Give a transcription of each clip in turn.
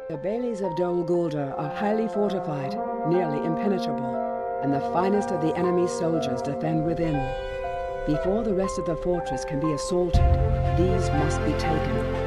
The baileys of Dol Guldur are highly fortified, nearly impenetrable, and the finest of the enemy's soldiers defend within. Before the rest of the fortress can be assaulted, these must be taken.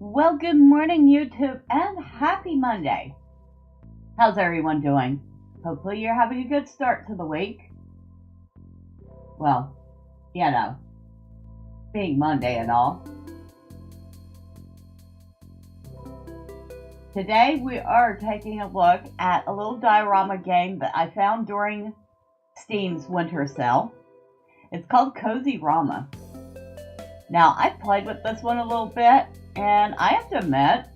Well, good morning, YouTube, and happy Monday. How's everyone doing? Hopefully you're having a good start to the week. Well, being Monday and all. Today we are taking a look at a little diorama game that I found during Steam's winter sale. It's called Cozyrama. Now, I've played with this one a little bit, and I have to admit,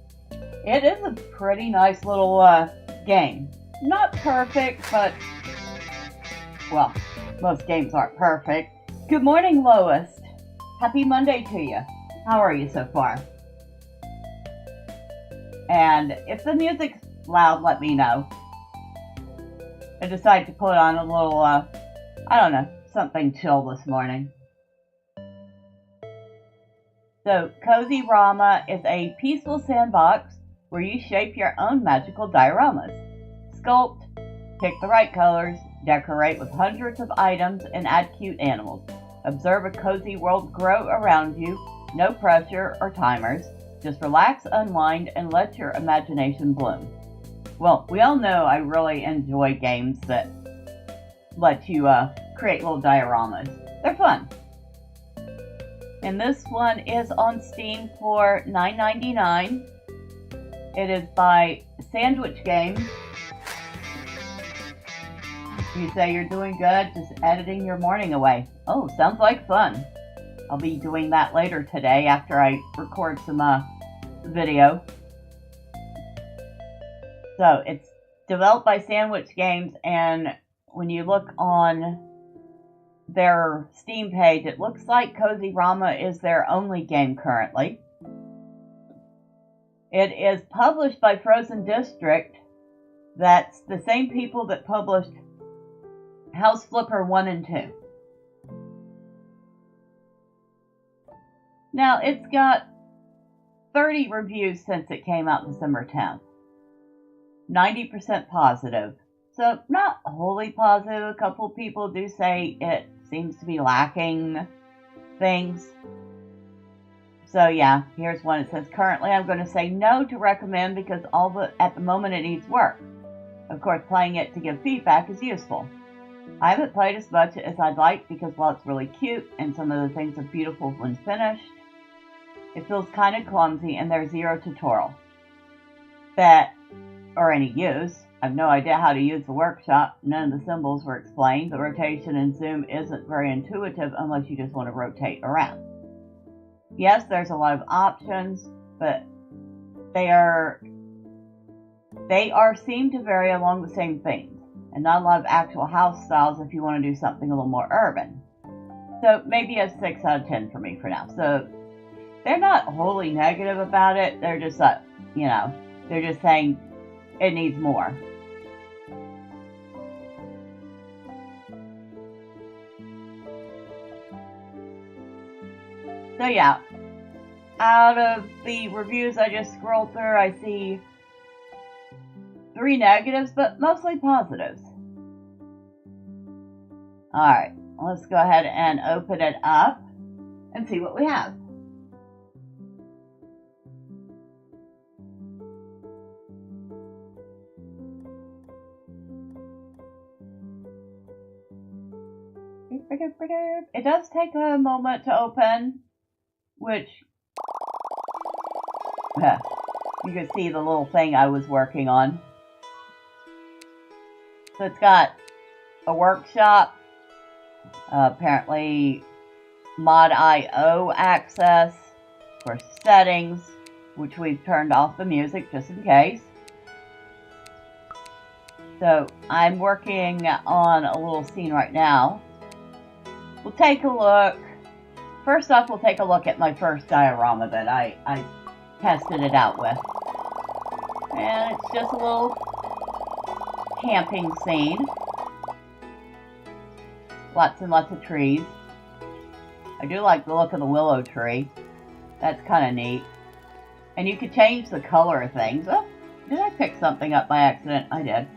it is a pretty nice little game. Not perfect, but, well, most games aren't perfect. Good morning, Lois. Happy Monday to you. How are you so far? And if the music's loud, let me know. I decided to put on a little, something chill this morning. So, Cozyrama is a peaceful sandbox where you shape your own magical dioramas. Sculpt, pick the right colors, decorate with hundreds of items, and add cute animals. Observe a cozy world grow around you. No pressure or timers. Just relax, unwind, and let your imagination bloom. Well, we all know I really enjoy games that let you create little dioramas. They're fun. And this one is on Steam for $9.99. It is by Sandwich Games. You say you're doing good, just editing your morning away. Oh, sounds like fun. I'll be doing that later today after I record some video. So it's developed by Sandwich Games, and when you look on their Steam page, it looks like Cozyrama is their only game currently. It is published by Frozen District. That's the same people that published House Flipper 1 and 2. Now, it's got 30 reviews since it came out December 10th. 90% positive. So, not wholly positive. A couple people do say it seems to be lacking things. So yeah, here's one. It says, currently I'm going to say no to recommend because at the moment it needs work. Of course, playing it to give feedback is useful. I haven't played as much as I'd like because while it's really cute and some of the things are beautiful when finished, it feels kind of clumsy and there's zero tutorial or any use. I have no idea how to use the workshop. None of the symbols were explained. The rotation and zoom isn't very intuitive unless you just want to rotate around. Yes, there's a lot of options, but they seem to vary along the same themes, and not a lot of actual house styles if you want to do something a little more urban. So maybe a 6 out of 10 for me for now. So they're not wholly negative about it. They're just they're just saying it needs more. So yeah, out of the reviews I just scrolled through, I see 3 negatives, but mostly positives. Alright, let's go ahead and open it up and see what we have. It does take a moment to open, which you can see the little thing I was working on. So it's got a workshop, apparently mod.io access, for settings, which we've turned off the music just in case. So I'm working on a little scene right now. We'll take a look. First off, we'll take a look at my first diorama that I tested it out with. And it's just a little camping scene. Lots and lots of trees. I do like the look of the willow tree. That's kind of neat. And you can change the color of things. Oh, did I pick something up by accident? I did.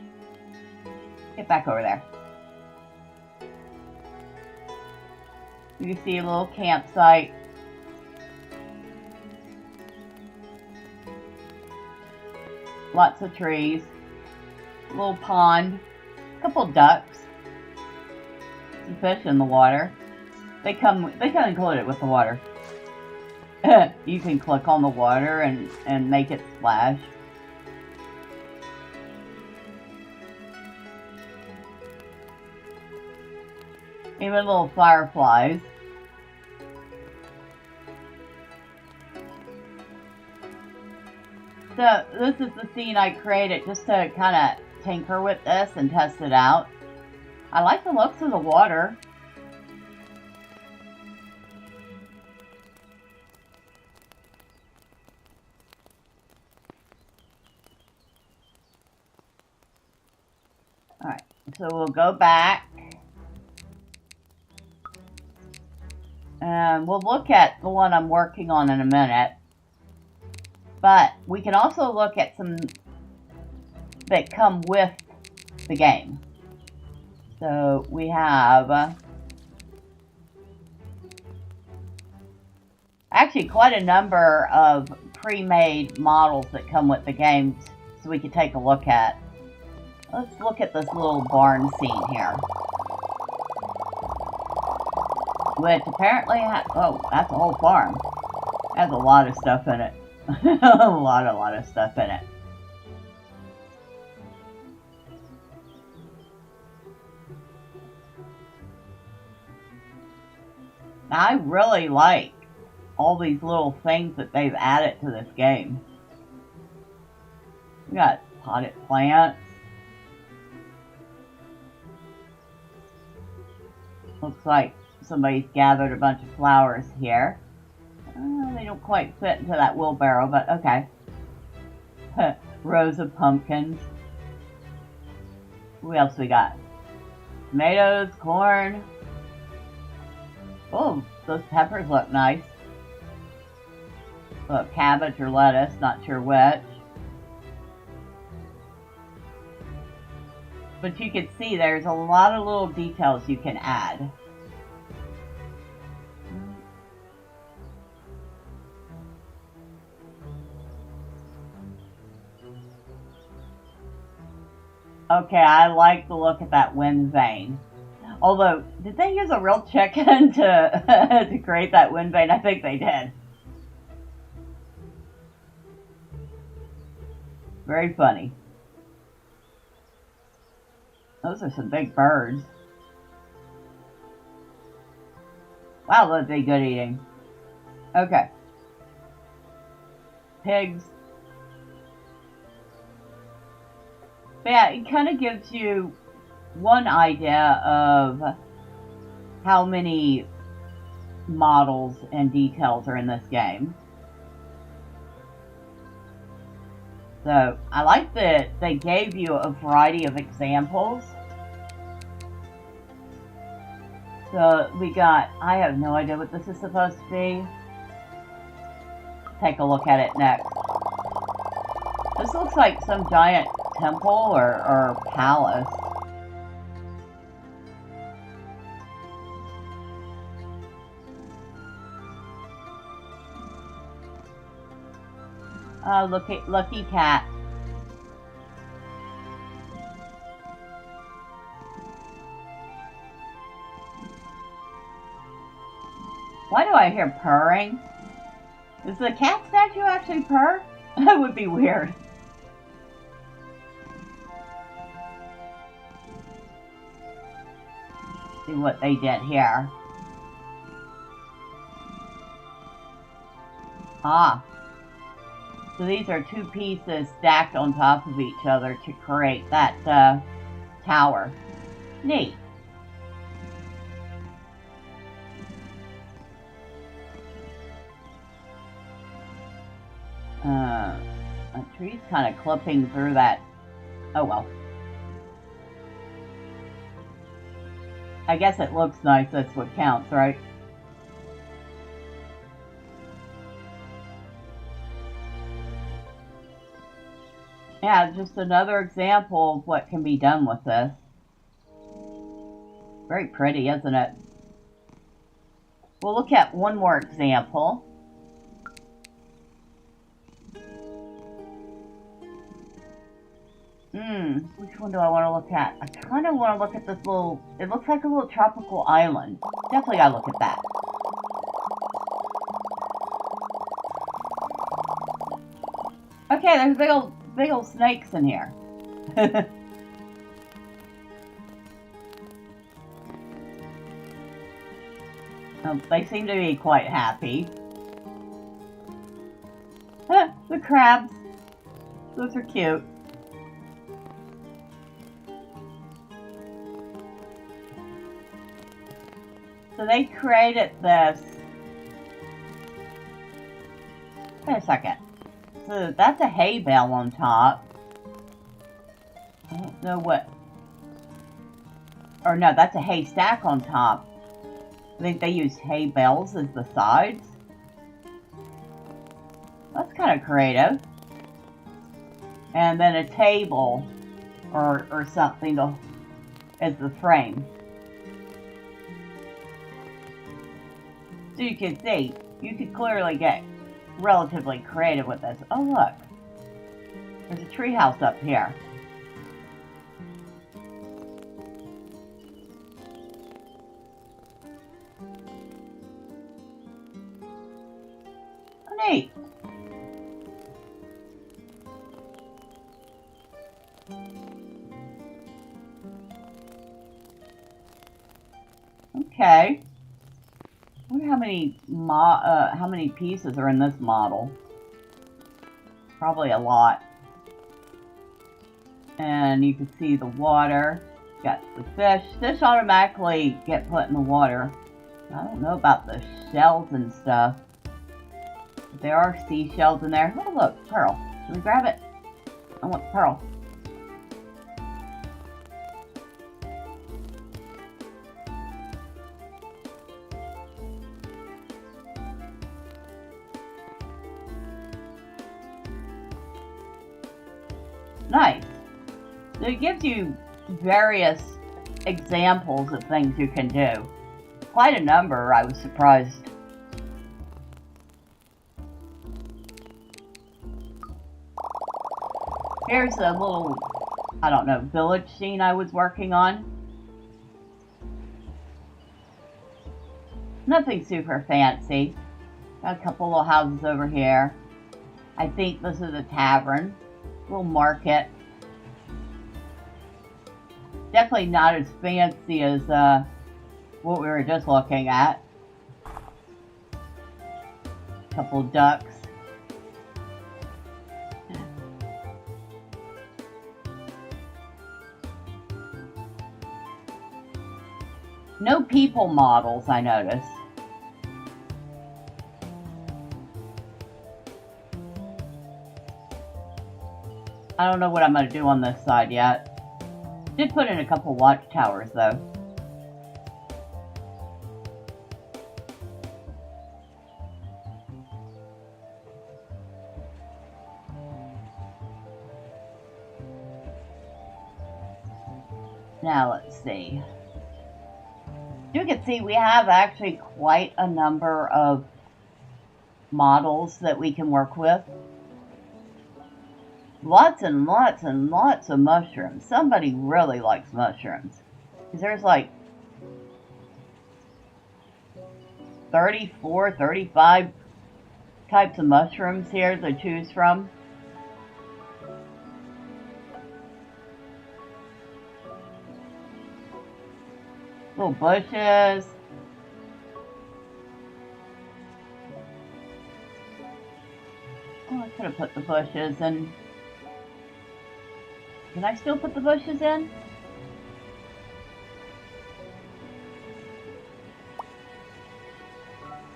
Get back over there. You can see a little campsite. Lots of trees. A little pond. A couple ducks. Some fish in the water. They come included with the water. You can click on the water and make it splash. Even little fireflies. So this is the scene I created just to kind of tinker with this and test it out. I like the looks of the water. Alright, so we'll go back. And we'll look at the one I'm working on in a minute. But we can also look at some that come with the game. So we have actually quite a number of pre-made models that come with the game, so we could take a look at. Let's look at this little barn scene here. Which apparently oh, that's a whole farm. Has a lot of stuff in it. a lot of stuff in it. Now, I really like all these little things that they've added to this game. We got potted plants. Looks like somebody's gathered a bunch of flowers here. They don't quite fit into that wheelbarrow, but okay. Rows of pumpkins. What else we got? Tomatoes, corn. Oh, those peppers look nice. Look, cabbage or lettuce, not sure which. But you can see there's a lot of little details you can add. Okay, I like the look at that wind vane. Although, did they use a real chicken to to create that wind vane? I think they did. Very funny. Those are some big birds. Wow, they'd be good eating. Okay. Pigs. But yeah, it kind of gives you one idea of how many models and details are in this game. So I like that they gave you a variety of examples. So we got, I have no idea what this is supposed to be. Take a look at it next. This looks like some giant temple or palace. Lucky cat. Why do I hear purring? Does the cat statue actually purr? That would be weird. See what they did here. Ah. So these are two pieces stacked on top of each other to create that tower. Neat. A tree's kind of clipping through that. Oh well. I guess it looks nice, that's what counts, right? Yeah, just another example of what can be done with this. Very pretty, isn't it? We'll look at one more example. Which one do I want to look at? I kind of want to look at this little, it looks like a little tropical island. Definitely gotta look at that. Okay, there's big old snakes in here. They seem to be quite happy. The crabs. Those are cute. So they created this. Wait a second. So that's a hay bale on top. I don't know what. Or no, that's a hay stack on top. I think they use hay bales as the sides. That's kind of creative. And then a table or something as the frame. So you can see, you could clearly get relatively creative with this. Oh look, there's a treehouse up here. Oh, neat. Okay. I wonder how many pieces are in this model. Probably a lot. And you can see the water. Got the fish. Fish automatically get put in the water. I don't know about the shells and stuff. But there are seashells in there. Oh look, pearl. Should we grab it? I want the pearl. Nice. So it gives you various examples of things you can do. Quite a number, I was surprised. Here's a little, I don't know, village scene I was working on. Nothing super fancy. Got a couple little houses over here. I think this is a tavern. Little market. Definitely not as fancy as what we were just looking at. Couple ducks. No people models, I noticed. I don't know what I'm going to do on this side yet. Did put in a couple watchtowers, though. Now, let's see. You can see we have actually quite a number of models that we can work with. Lots and lots and lots of mushrooms. Somebody really likes mushrooms. Because there's like 34, 35 types of mushrooms here to choose from. Little bushes. Oh, I could have put the bushes in. Can I still put the bushes in?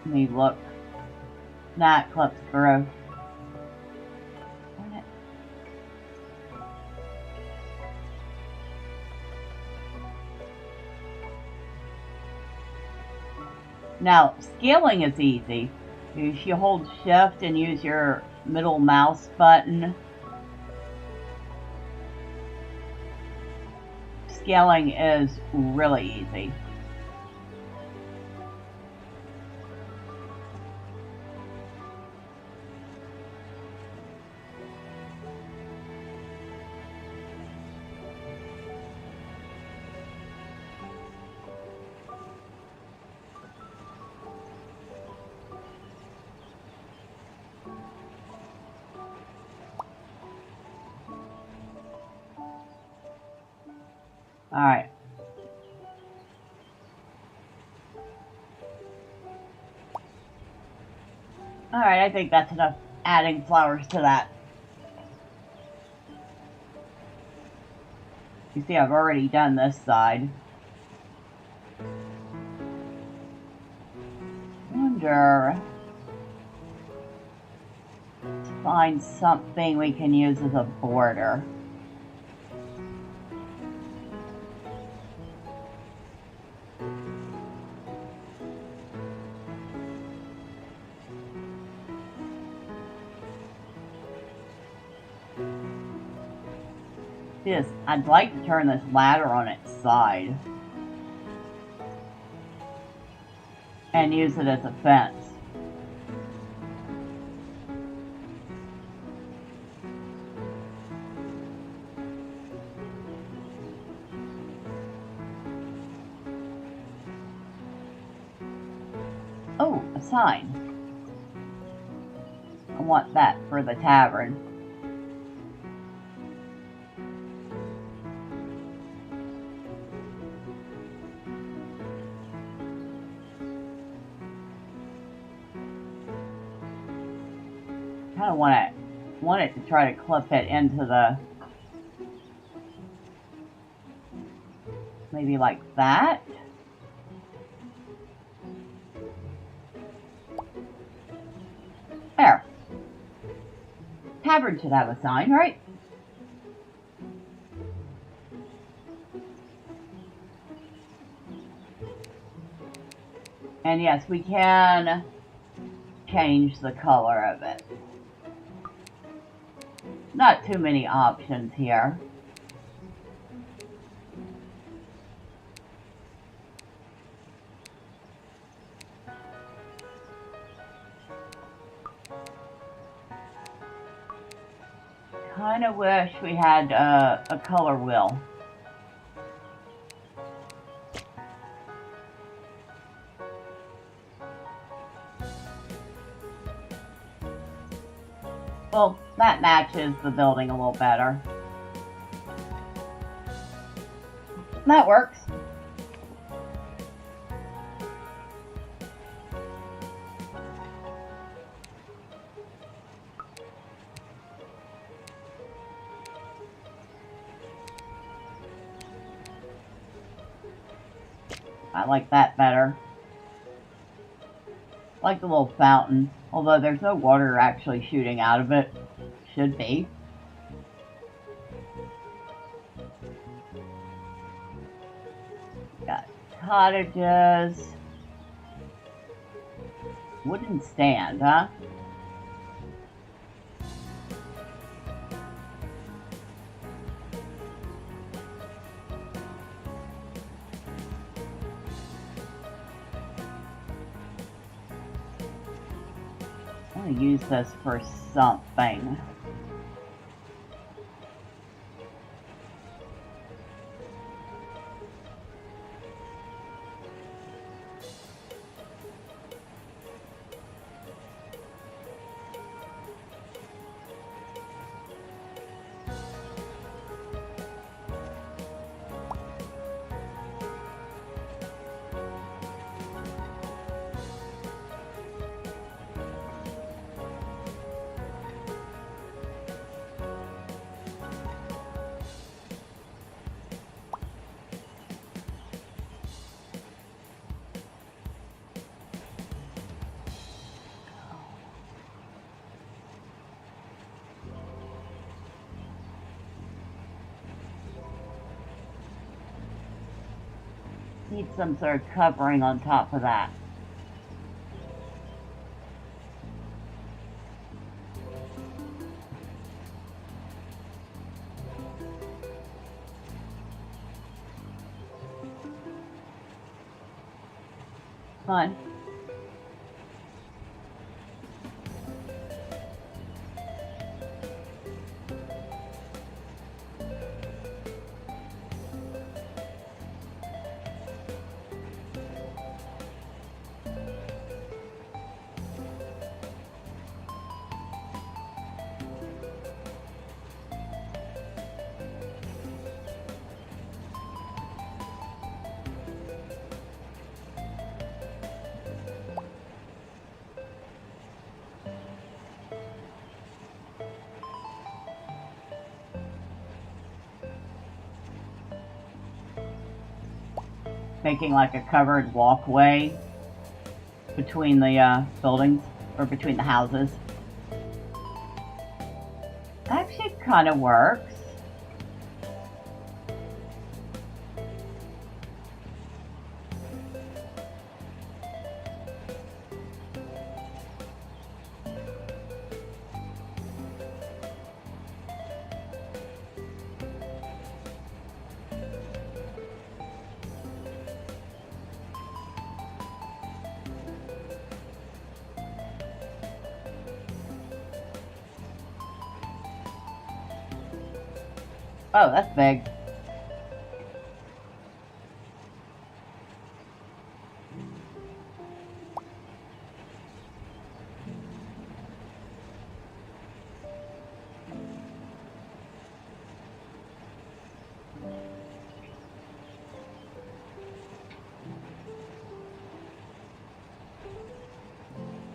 Let me look. Nah, it clips through. Now, scaling is easy. You hold shift and use your middle mouse button. Scaling is really easy. Alright. Alright, I think that's enough adding flowers to that. You see, I've already done this side. Wonder to find something we can use as a border. I'd like to turn this ladder on its side and use it as a fence. Oh, a sign. I want that for the tavern. I want it to try to clip it into the, maybe like that. There. Tavern should have a sign, right? And yes, we can change the color of it. Not too many options here. Kind of wish we had a color wheel. Well, that matches the building a little better. That works. I like that better. I like the little fountain, although there's no water actually shooting out of it. Should be. Got cottages. Wooden stand, huh? I'm gonna use this for something. Need some sort of covering on top of that. Fun. Making like a covered walkway between the buildings, or between the houses. Actually kind of works. Oh, that's big.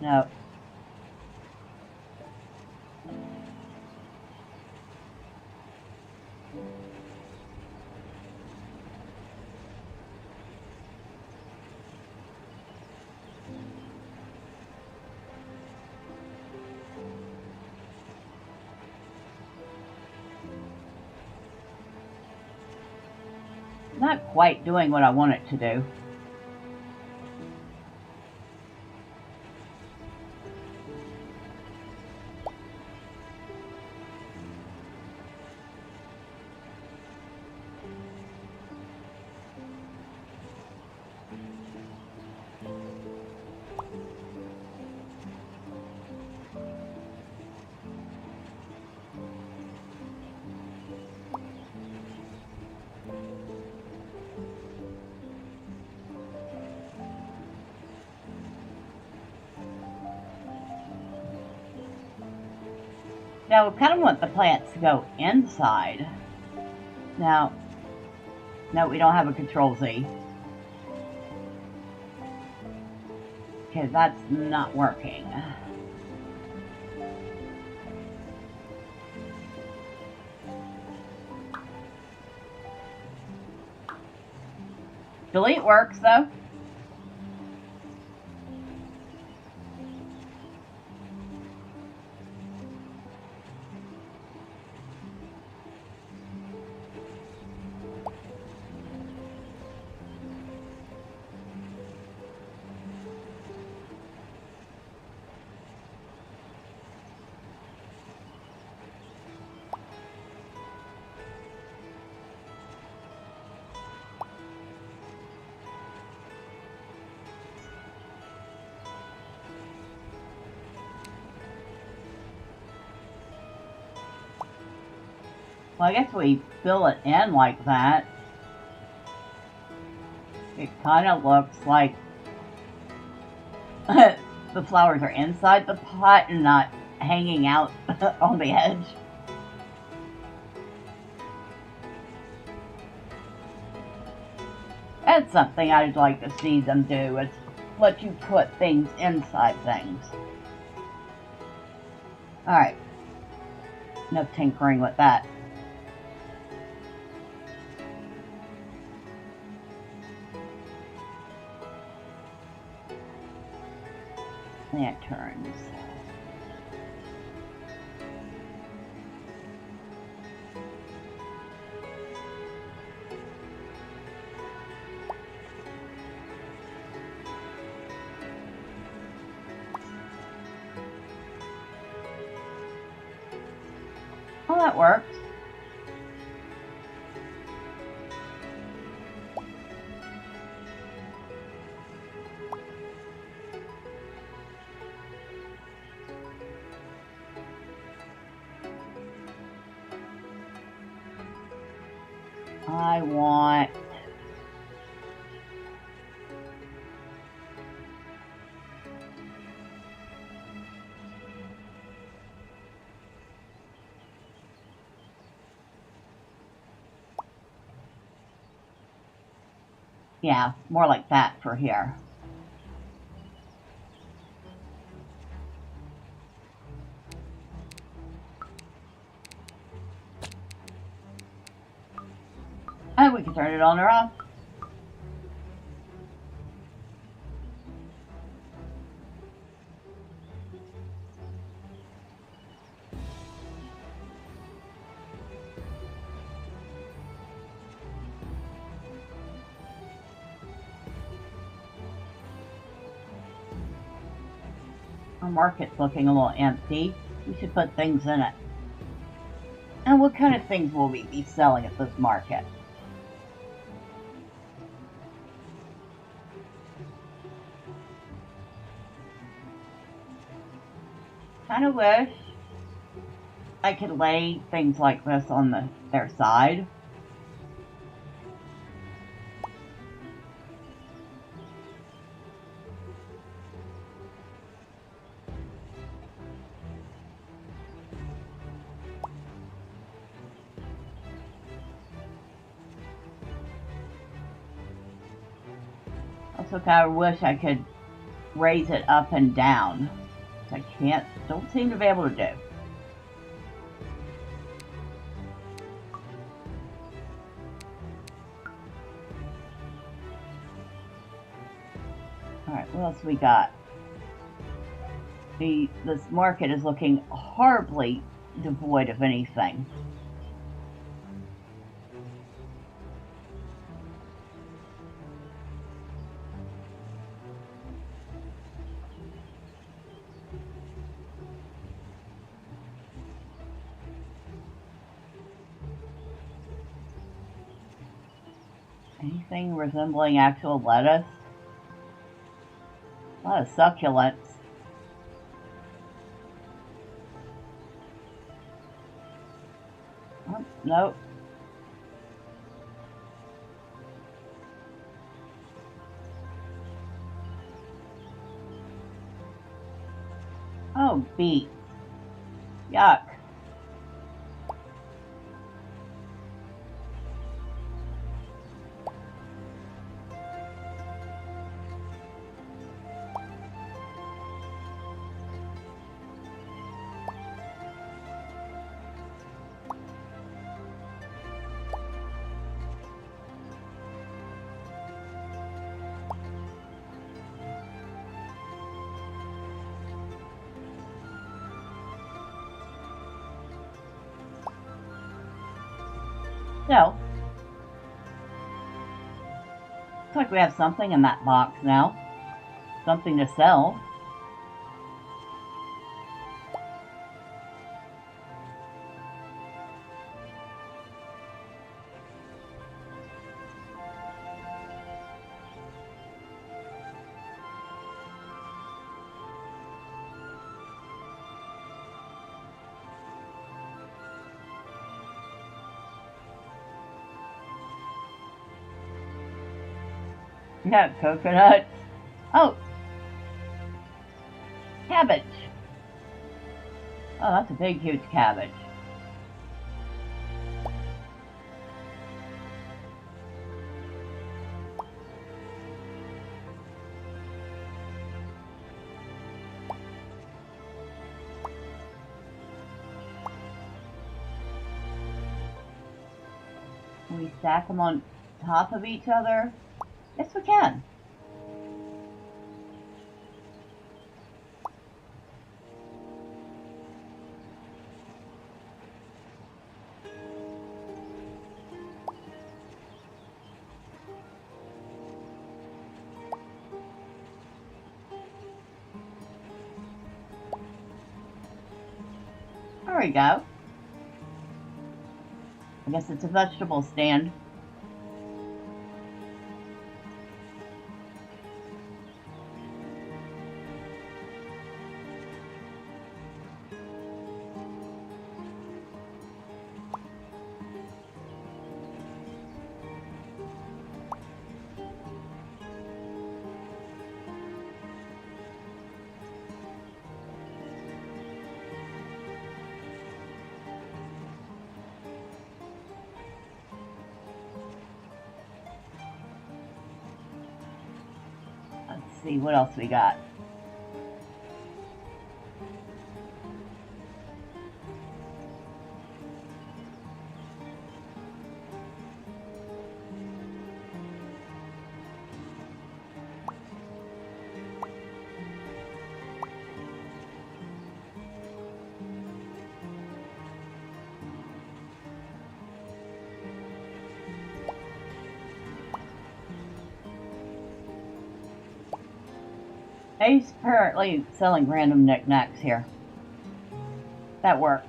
No. Not quite doing what I want it to do. Now, we kind of want the plants to go inside. Now, no, we don't have a Control Z. Okay, that's not working. Delete works, though. Well, I guess we fill it in like that. It kind of looks like the flowers are inside the pot and not hanging out on the edge. That's something I'd like to see them do, is let you put things inside things. Alright. No tinkering with that. Lanterns. Oh, that works. I want yeah, more like that for here. And we can turn it on or off. Our market's looking a little empty. We should put things in it. And what kind of things will we be selling at this market? Kind of wish I could lay things like this on their side. Also kind of wish I could raise it up and down. I don't seem to be able to do. Alright, what else we got? This market is looking horribly devoid of anything. Anything resembling actual lettuce? A lot of succulents. Oh, nope. Oh, beets. Yuck. So, looks like we have something in that box now. Something to sell. Yeah, coconuts. Oh, cabbage. Oh, that's a big, huge cabbage. Can we stack them on top of each other? Yes, we can. There we go. I guess it's a vegetable stand. Let's see, what else we got? He's apparently selling random knickknacks here. That works.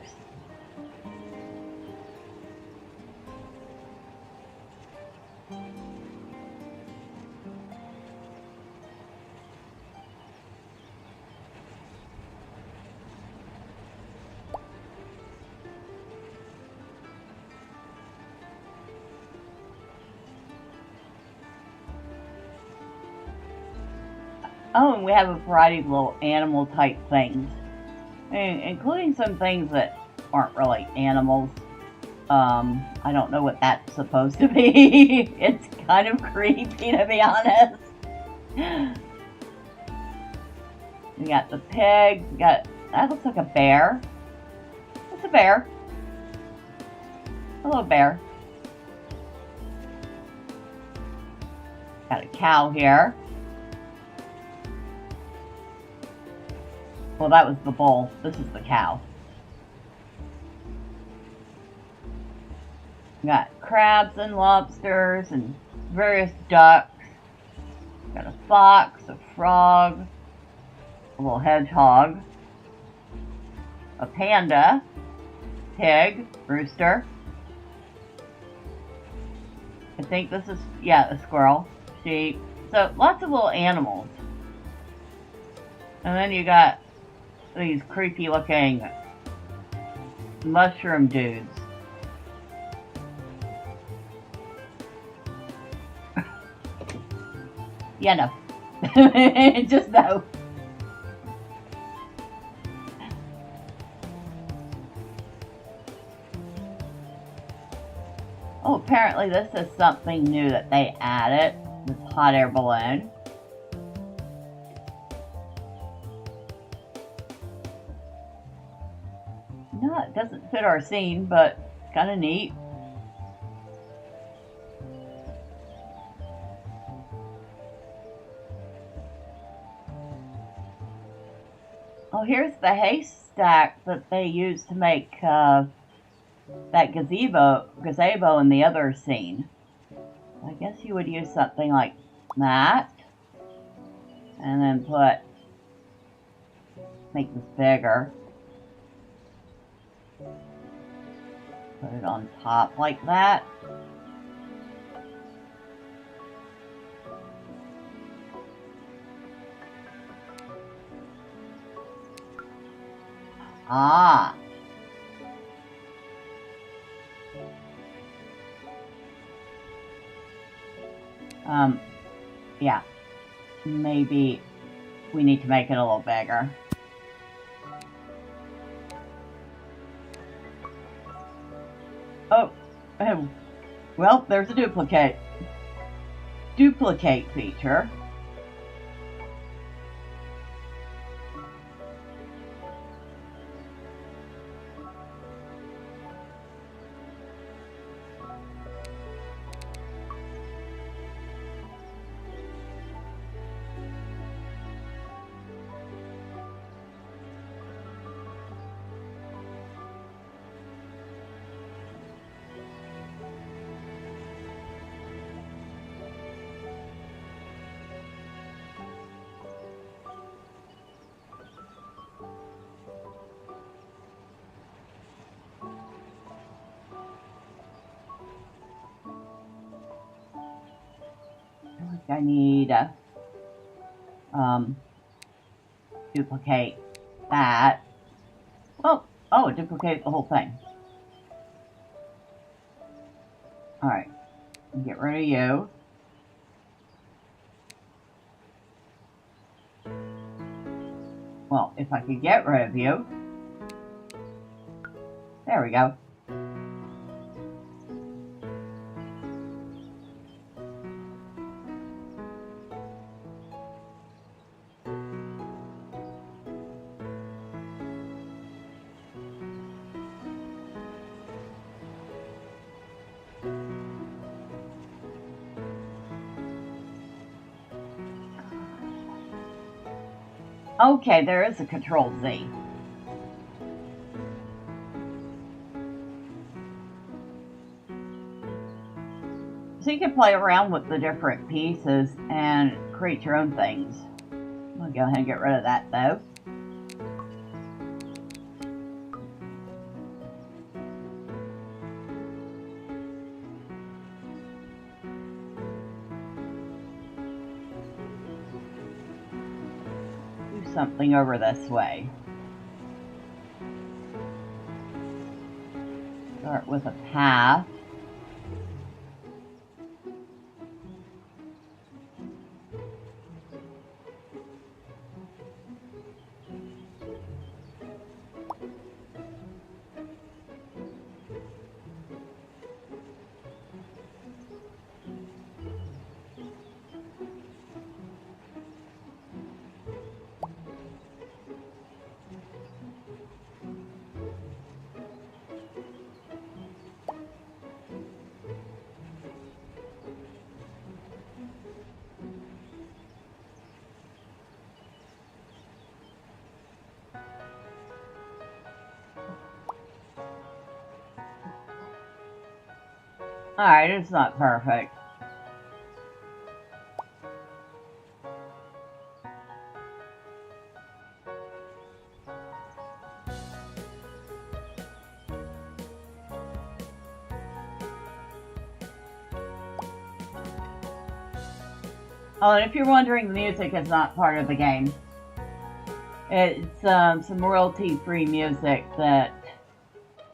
Oh, and we have a variety of little animal type things, including some things that aren't really animals. I don't know what that's supposed to be. It's kind of creepy, to be honest. We got the pig. We got, that looks like a bear. It's a bear. Hello, bear. Got a cow here. Well, that was the bull. This is the cow. We got crabs and lobsters and various ducks. Got a fox, a frog, a little hedgehog, a panda, pig, rooster. I think this is, yeah, a squirrel, sheep. So lots of little animals. And then you got these creepy looking mushroom dudes. Yeah, no. Just no. Oh, apparently this is something new that they added. This hot air balloon. No, it doesn't fit our scene, but it's kind of neat. Oh, here's the haystack that they use to make that gazebo in the other scene. I guess you would use something like that. And then make this bigger. Put it on top like that. Ah. Yeah. Maybe we need to make it a little bigger. Oh, well, there's a duplicate feature. I need to duplicate that. Oh, duplicate the whole thing. Alright, get rid of you. Well, if I could get rid of you. There we go. Okay, there is a Control Z. So you can play around with the different pieces and create your own things. I'll go ahead and get rid of that though. Something over this way. Start with a path. Alright, it's not perfect. Oh, and if you're wondering, the music is not part of the game. It's some royalty-free music that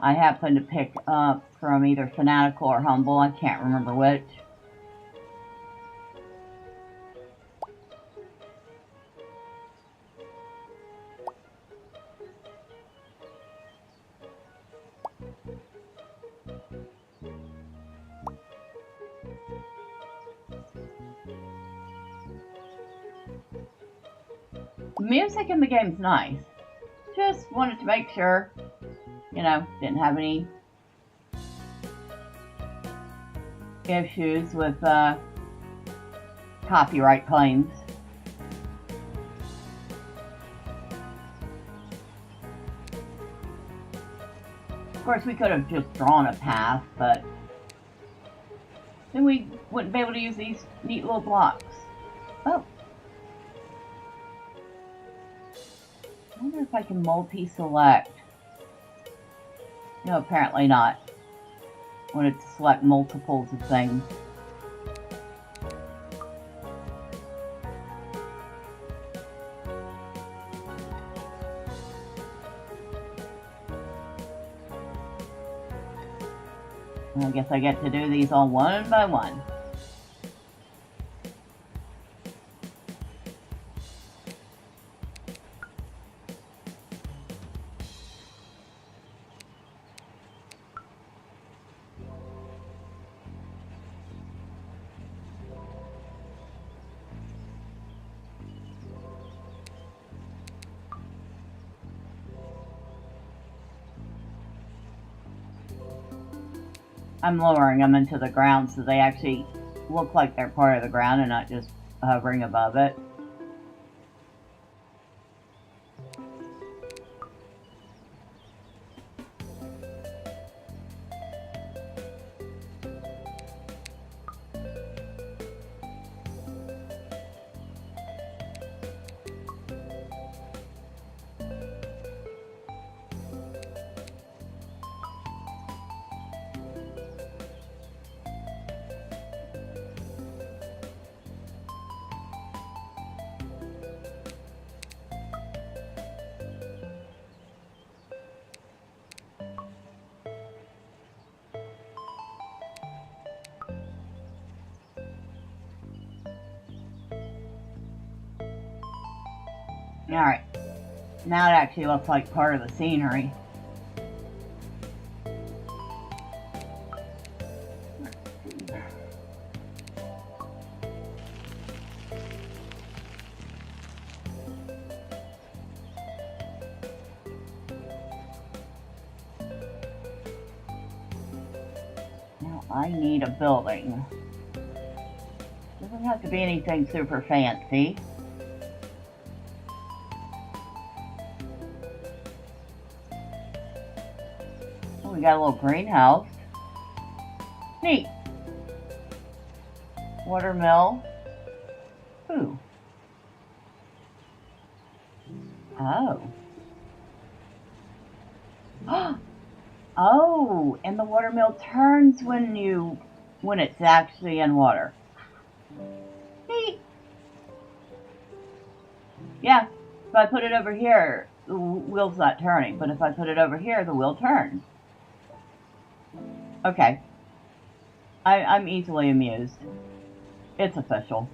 I happen to pick up from either Fanatical or Humble. I can't remember which. The music in the game's nice. Just wanted to make sure, you know, didn't have any issues with copyright claims. Of course, we could have just drawn a path, but then we wouldn't be able to use these neat little blocks. Oh. I wonder if I can multi-select. No, apparently not. I wanted to select multiples of things. I guess I get to do these all one by one. I'm lowering them into the ground so they actually look like they're part of the ground and not just hovering above it. Alright, now it actually looks like part of the scenery. Now I need a building. Doesn't have to be anything super fancy. We got a little greenhouse. Neat. Watermill. Ooh. Oh. Oh, and the watermill turns when it's actually in water. Neat. Yeah, if I put it over here, the wheel's not turning, but if I put it over here, the wheel turns. Okay. I'm easily amused. It's official.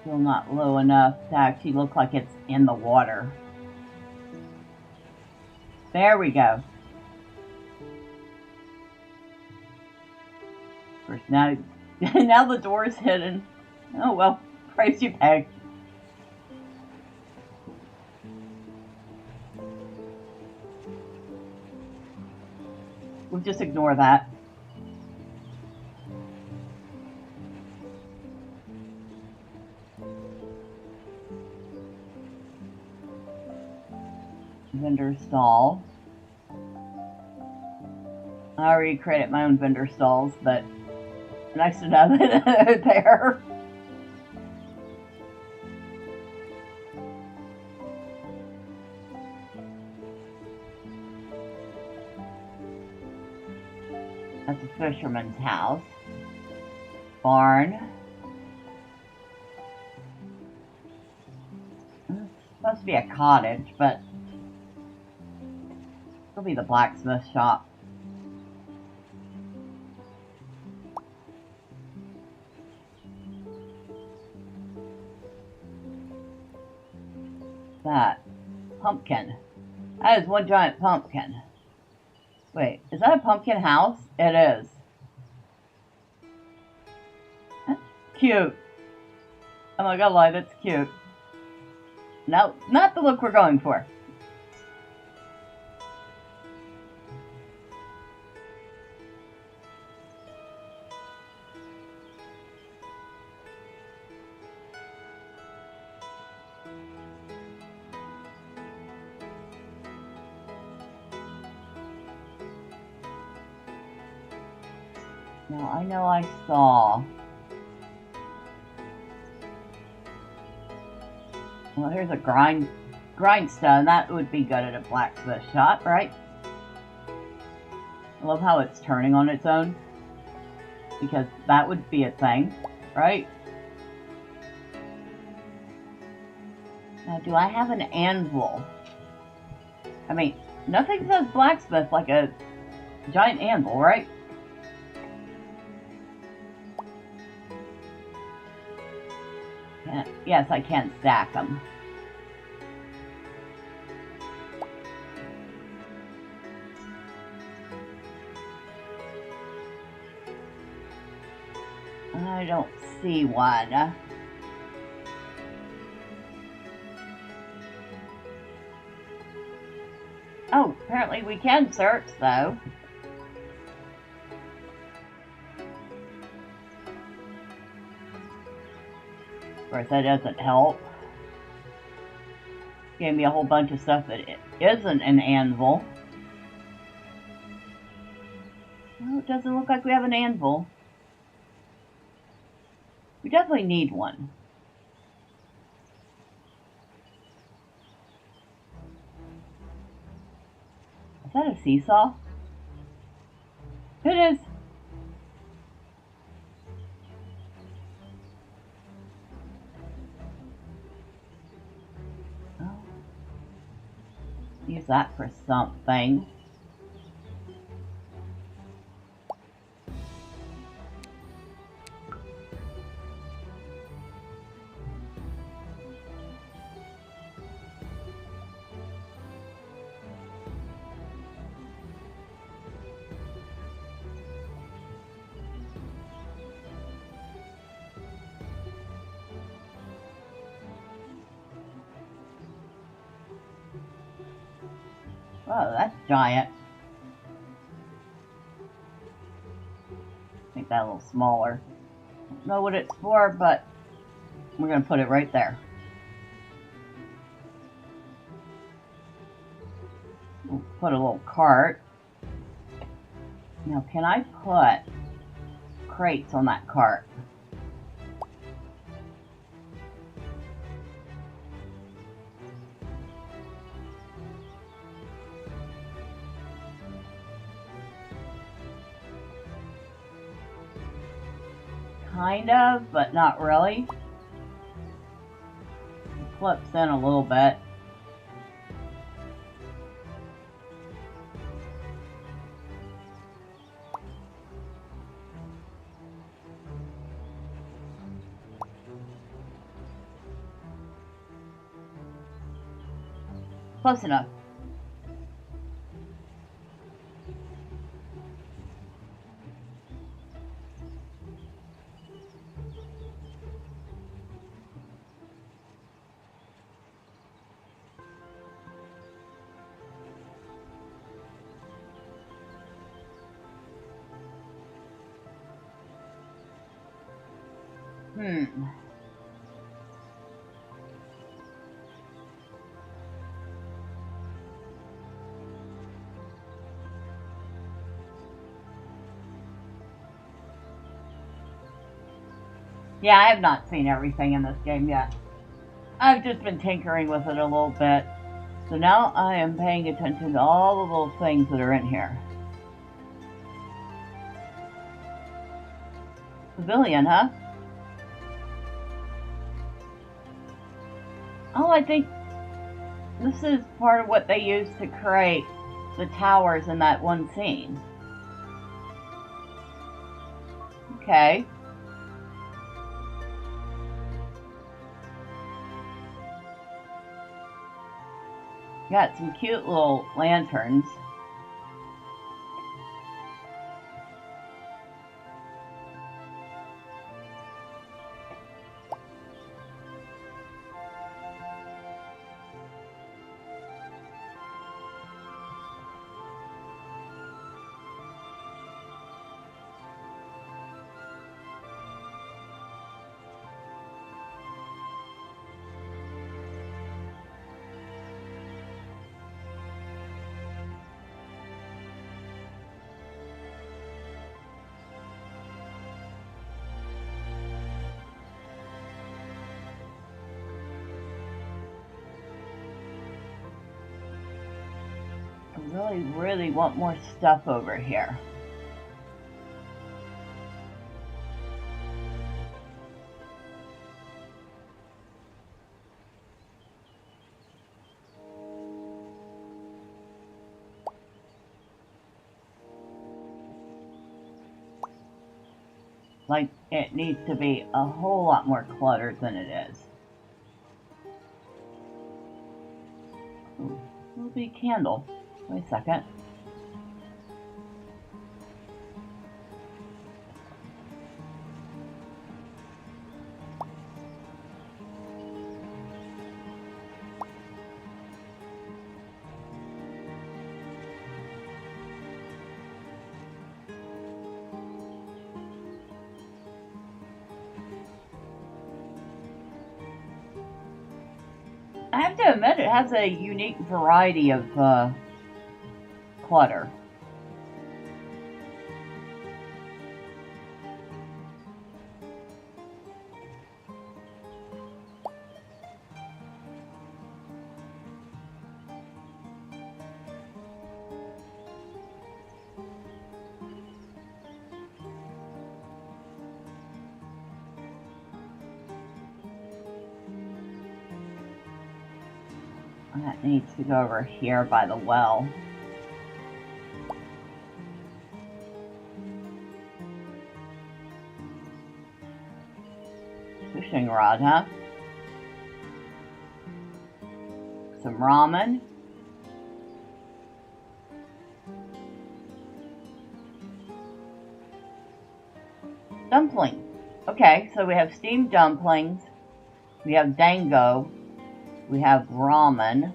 Still not low enough to actually look like it's in the water. There we go. Of course, now the door's hidden. Oh well, price you pay. We'll just ignore that. Vendor stall. I already created my own vendor stalls, but nice to know that they're there. That's a fisherman's house. Barn. It's supposed to be a cottage, but it'll be the blacksmith shop. That pumpkin. That is one giant pumpkin. Wait, is that a pumpkin house? It is. That's cute. I'm not gonna lie, that's cute. No, not the look we're going for. Now I know I saw. Well, here's a grindstone. That would be good at a blacksmith shop, right? I love how it's turning on its own, because that would be a thing, right? Now, do I have an anvil? I mean, nothing says blacksmith like a giant anvil, right? Yes, I can stack them. I don't see one. Oh, apparently we can search, though. Of course, that doesn't help. Gave me a whole bunch of stuff that isn't an anvil. Well, it doesn't look like we have an anvil. We definitely need one. Is that a seesaw? It is. Oh. Use that for something. Whoa, that's giant. Make that a little smaller. Don't know what it's for, but we're going to put it right there. We'll put a little cart. Now, can I put crates on that cart? Kind of, but not really. It flips in a little bit. Close enough. Yeah, I have not seen everything in this game yet. I've just been tinkering with it a little bit. So now I am paying attention to all the little things that are in here. Pavilion, huh? Oh, I think this is part of what they used to create the towers in that one scene. Okay. Got some cute little lanterns. really, really want more stuff over here. Like, it needs to be a whole lot more cluttered than it is. Ooh, will be a candle. Wait a second. I have to admit, it has a unique variety of clutter. That needs to go over here by the well. Fishing rod, huh? Some ramen. Dumpling. Okay, so we have steamed dumplings. We have dango. We have ramen.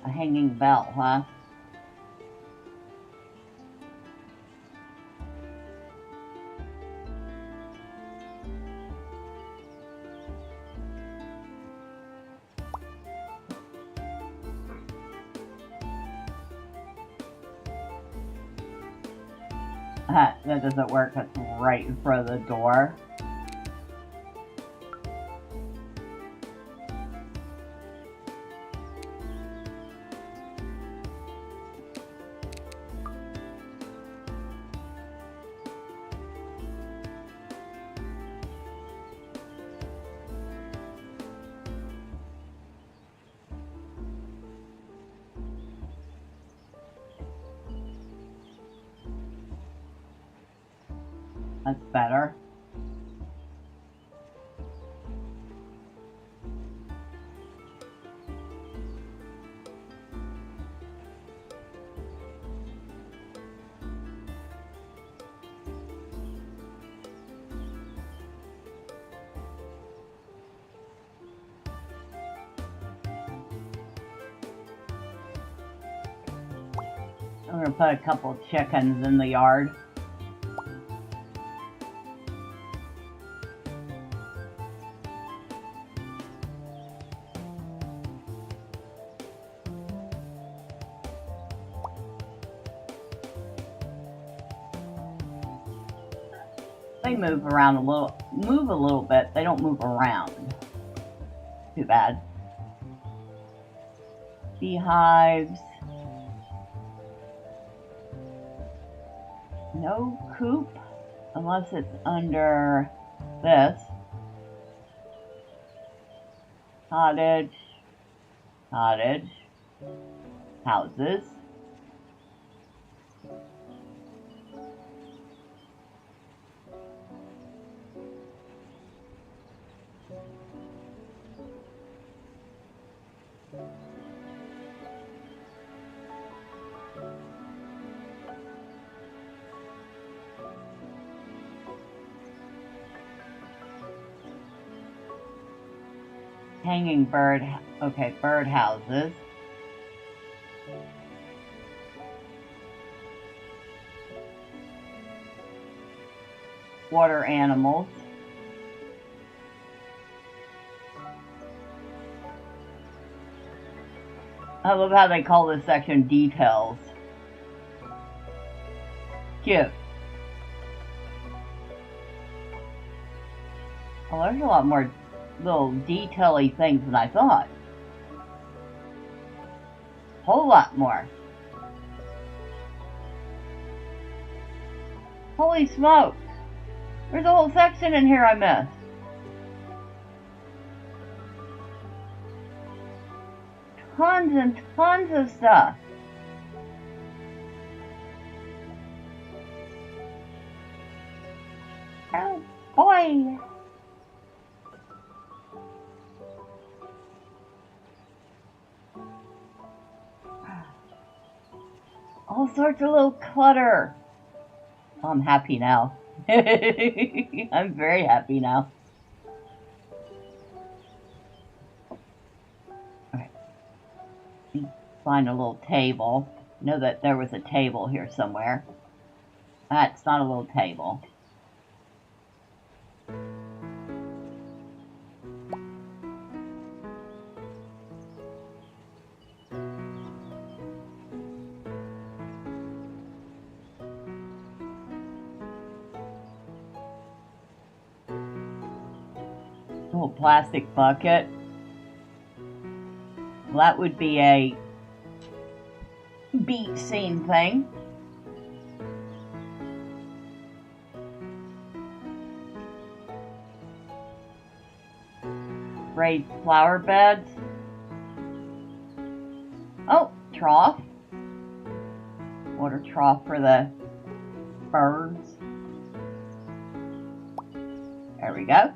A hanging bell, huh? That doesn't work. That's right in front of the door. That's better. I'm going to put a couple chickens in the yard. They move around a little bit. They don't move around. Too bad. Beehives. No coop, unless it's under this. Cottage. Cottage. Houses. Hanging bird, okay, bird houses. Water animals. I love how they call this section details. Cute. Oh, there's a lot more little detail-y things than I thought. Whole lot more. Holy smokes! There's a whole section in here I missed. Tons and tons of stuff. Oh boy! All sorts of little clutter. Oh, I'm happy now. I'm very happy now. Alright. Find a little table. Know that there was a table here somewhere. That's not a little table. Little plastic bucket. Well, that would be a beach scene thing. Raised flower beds. Oh, trough. Water trough for the birds. There we go.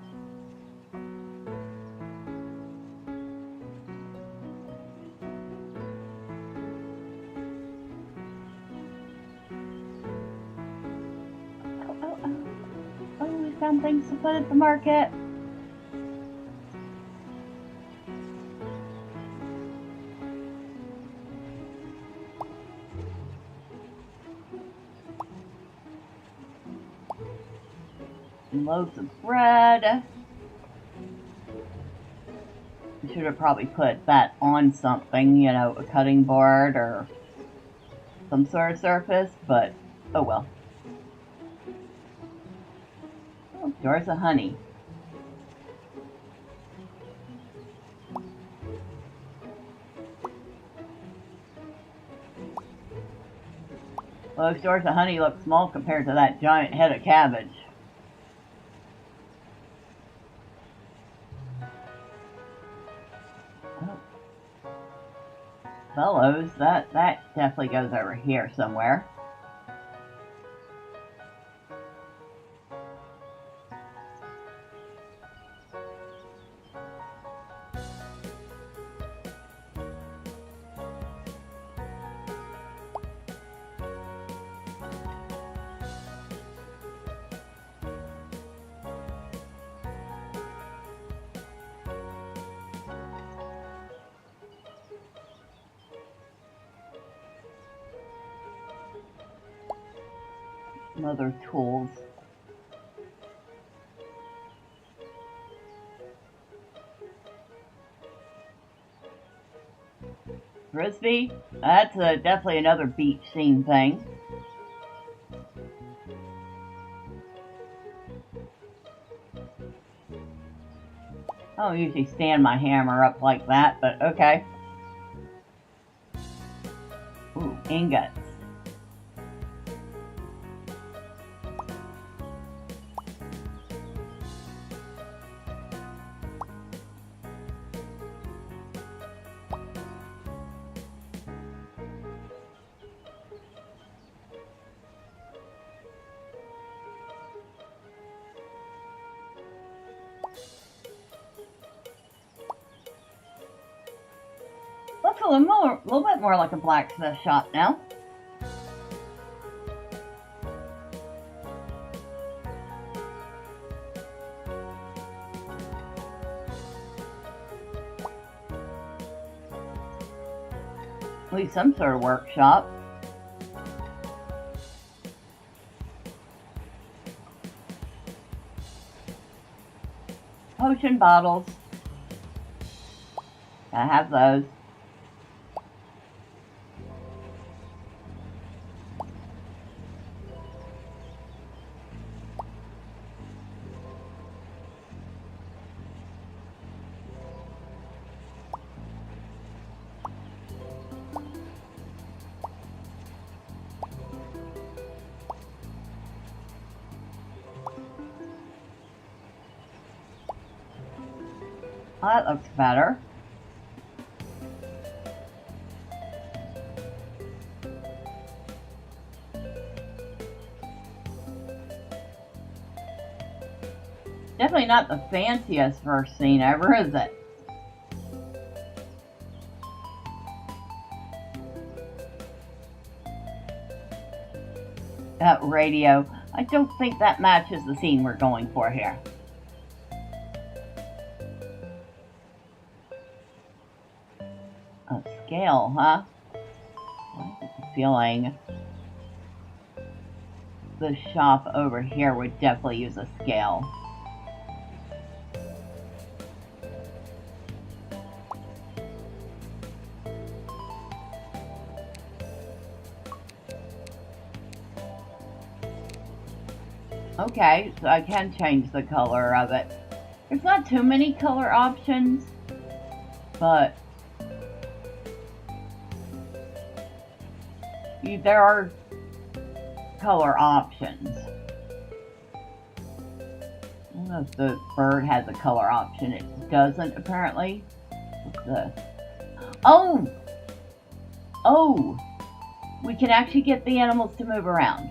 Oh, we found things to put at the market. Loaves of bread. I should have probably put that on something, you know, a cutting board or some sort of surface, but oh well. Oh, jars of honey. Well, those jars of honey look small compared to that giant head of cabbage. Bellows, that definitely goes over here somewhere. Some other tools. Frisbee, that's definitely another beach scene thing. I don't usually stand my hammer up like that, but okay. Ooh, ingots. Looks a little bit more like a blacksmith shop now. At least some sort of workshop. Potion bottles. Gotta have those. That looks better. Definitely not the fanciest first scene ever, is it? That radio. I don't think that matches the scene we're going for here. A scale, huh? I have a feeling the shop over here would definitely use a scale. Okay, so I can change the color of it. There's not too many color options, but there are color options. I don't know if the bird has a color option. It doesn't, apparently. What's this? Oh! Oh! We can actually get the animals to move around.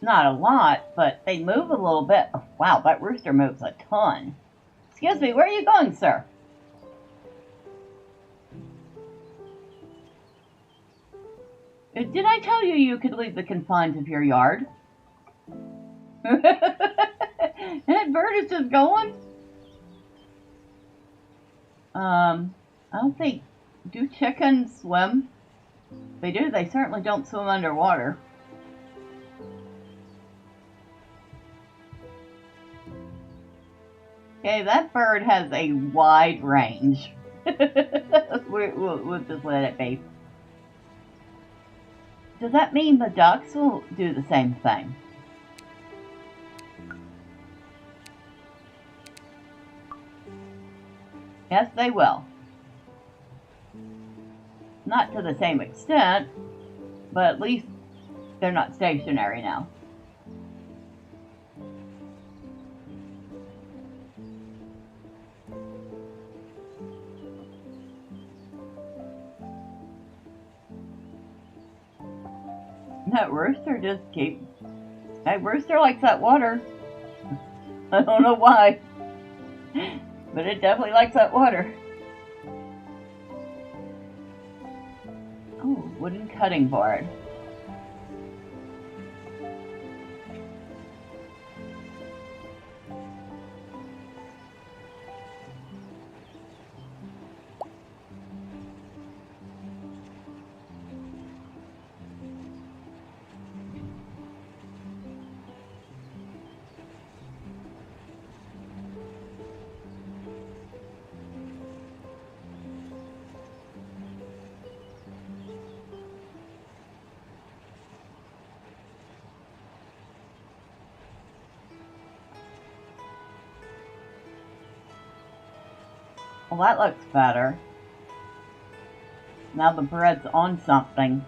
Not a lot, but they move a little bit. Oh, wow, that rooster moves a ton. Excuse me, where are you going, sir? Did I tell you you could leave the confines of your yard? That bird is just going. I don't think... Do chickens swim? If they do, they certainly don't swim underwater. Okay, that bird has a wide range. We'll just let it be. Does that mean the ducks will do the same thing? Yes, they will. Not to the same extent, but at least they're not stationary now. That rooster just keeps... That rooster likes that water. I don't know why. But it definitely likes that water. Oh, wooden cutting board. Well, that looks better. Now the bread's on something.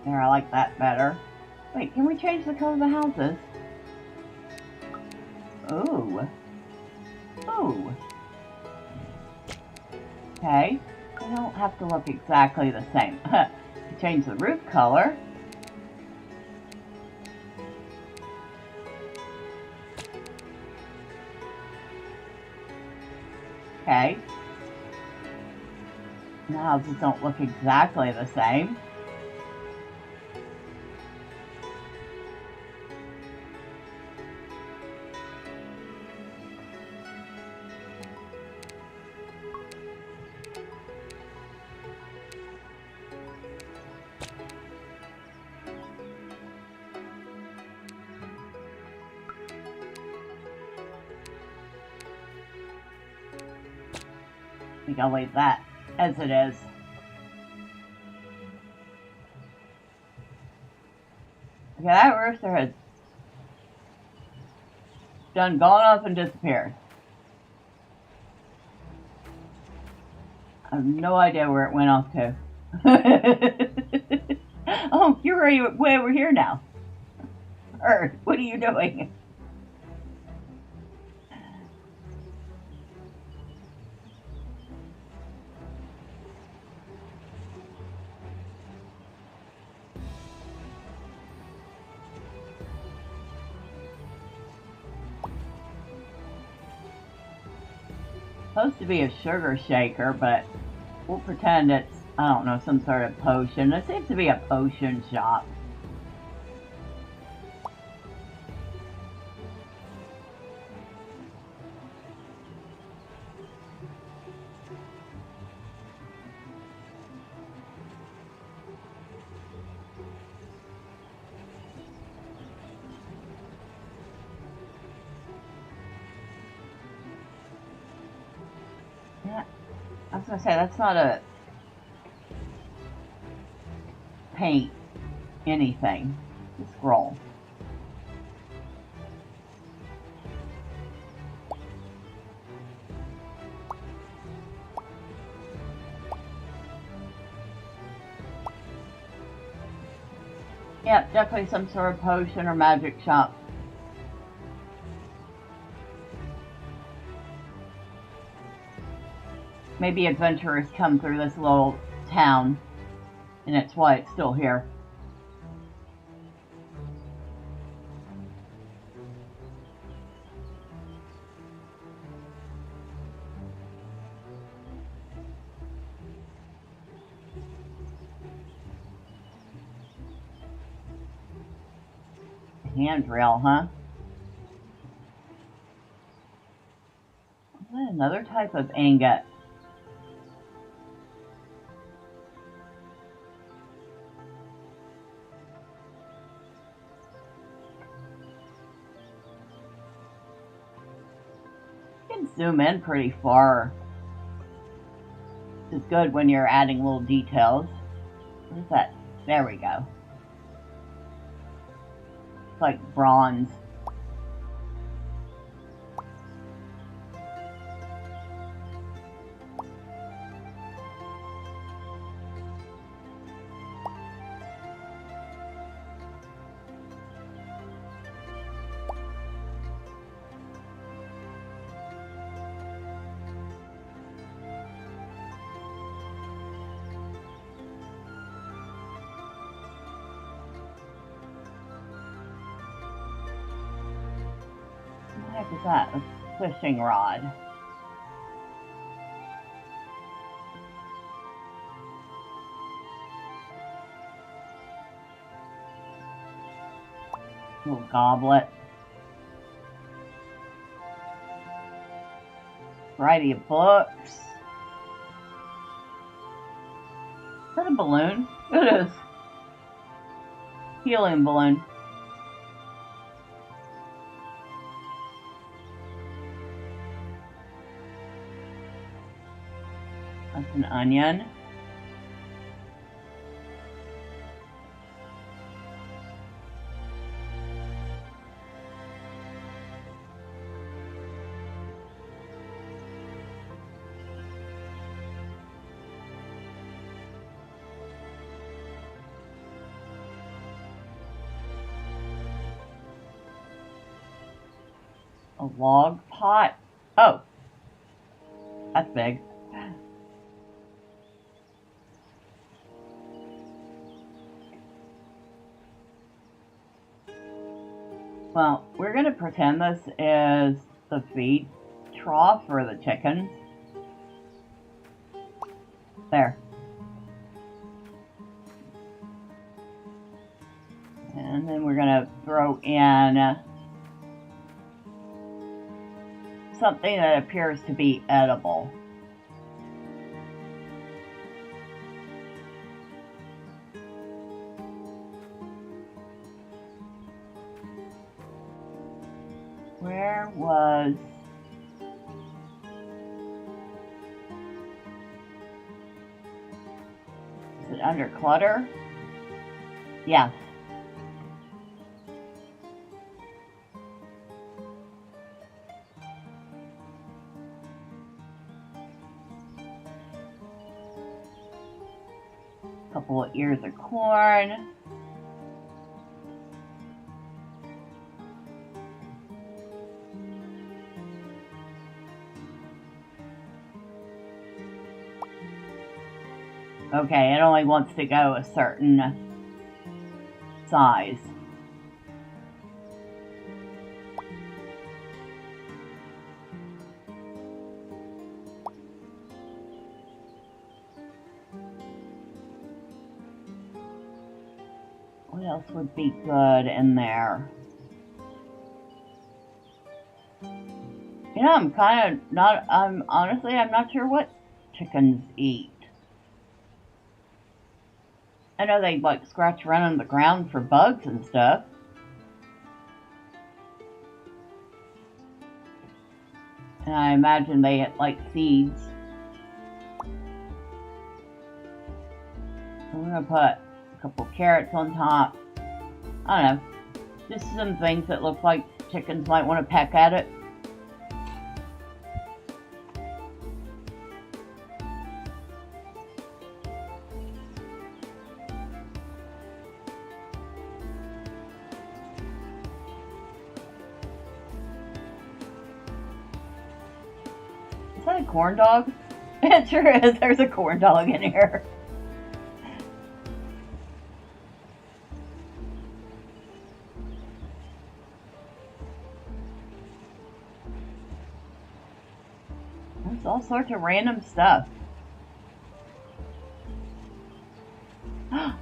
There, I like that better. Wait, can we change the color of the houses? Ooh. Ooh. Okay. They don't have to look exactly the same. Change the roof color. Okay. The houses don't look exactly the same. think I'll leave that as it is. Okay, that rooster has gone off and disappeared. I have no idea where it went off to. Oh, you're way over here now. Earth, what are you doing? Supposed to be a sugar shaker, but we'll pretend it's, I don't know, some sort of potion. It seems to be a potion shop. Yeah, I was gonna say, that's not a paint anything. It's scroll. Yep, definitely some sort of potion or magic shop. Maybe adventurers come through this little town, and that's why it's still here. Handrail, huh? Is that another type of ingot? You can zoom in pretty far. It's good when you're adding little details. What is that? There we go. It's like bronze. What the heck is that? A fishing rod. Little goblet. Variety of books. Is that a balloon? It is. Helium balloon. That's an onion. A log pot. Oh, that's big. Well, we're going to pretend this is the feed trough for the chickens. There. And then we're going to throw in something that appears to be edible. Where was... it under clutter? Yes. Couple of ears of corn. Okay, it only wants to go a certain size. What else would be good in there? You know, I'm not sure what chickens eat. I know they like scratch around on the ground for bugs and stuff. And I imagine they like seeds. I'm gonna put a couple carrots on top. I don't know. Just some things that look like chickens might want to peck at it. Is that a corn dog? It sure is. There's a corn dog in here. There's all sorts of random stuff.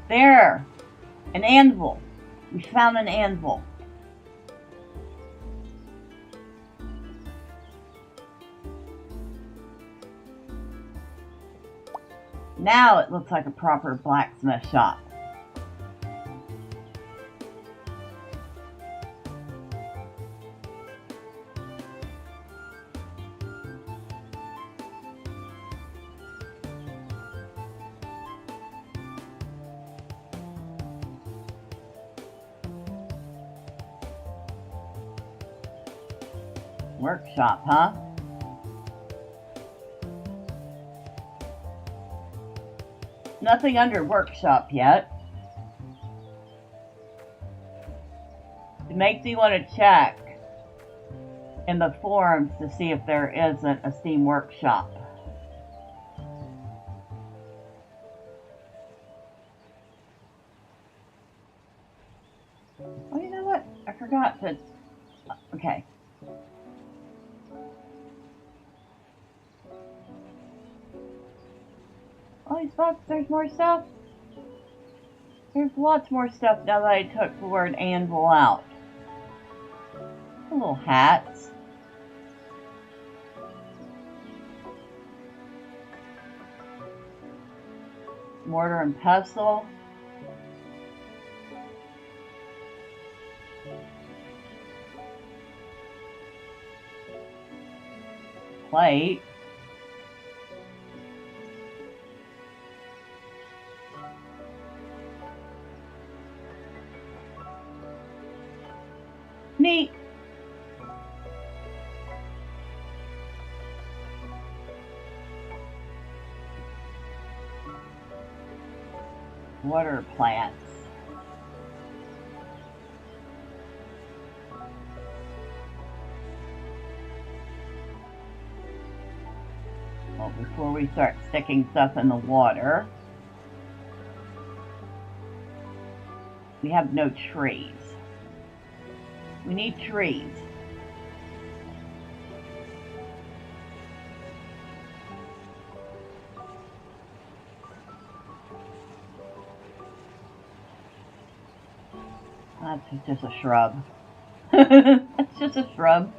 There! An anvil. We found an anvil. Now it looks like a proper blacksmith shop. Workshop, huh? Nothing under workshop yet. It makes me want to check in the forums to see if there isn't a Steam workshop. Oh, you know what? I forgot to... Okay. All these boxes, there's more stuff. There's lots more stuff now that I took the word anvil out. Little hats. Mortar and pestle. Plate. Neat. Water plants. Well, before we start sticking stuff in the water, we have no trees. We need trees. That's just a shrub. That's just a shrub.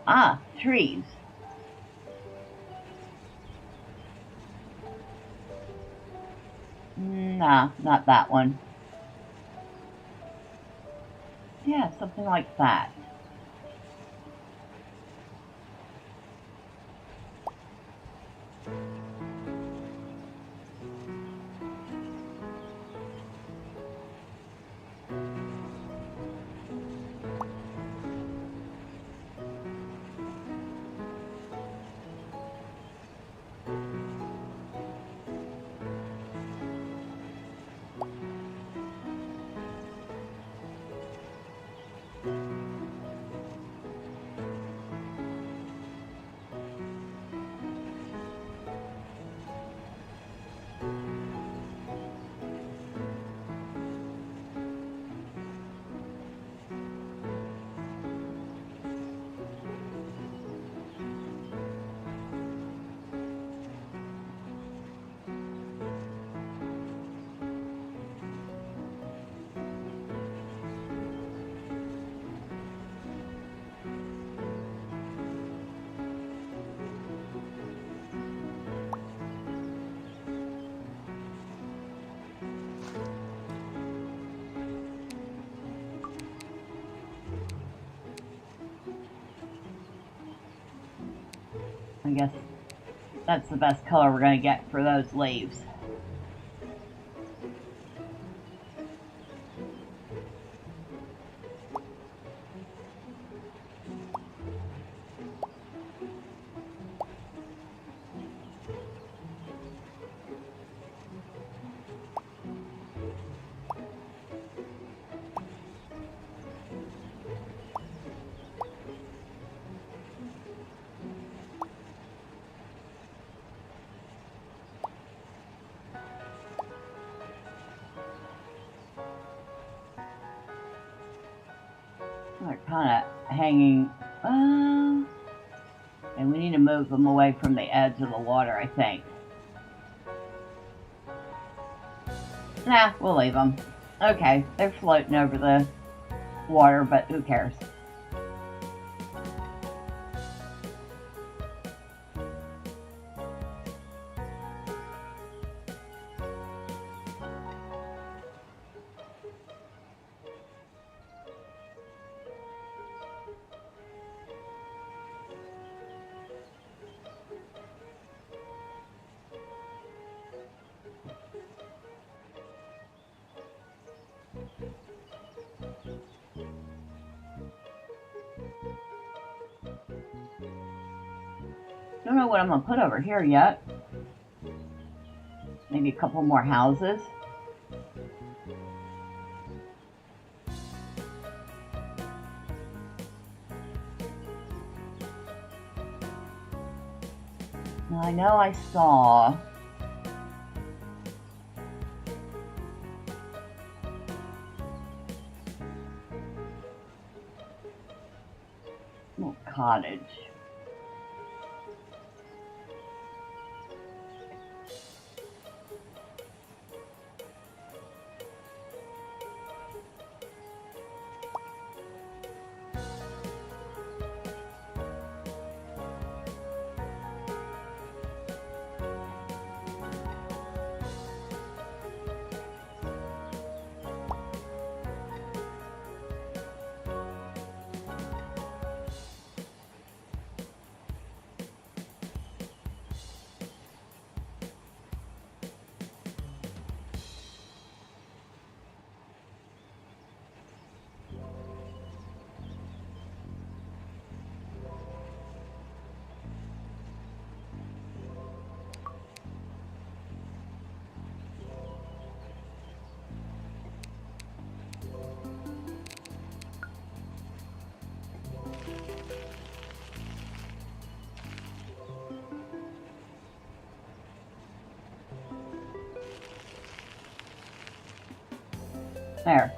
Ah, trees. Nah, not that one. Yeah, something like that. I guess that's the best color we're going to get for those leaves. They're kind of hanging, and we need to move them away from the edge of the water, I think. Nah, we'll leave them. Okay, they're floating over the water, but who cares? Don't know what I'm going to put over here yet. Maybe a couple more houses. Now I know I saw a little cottage. There.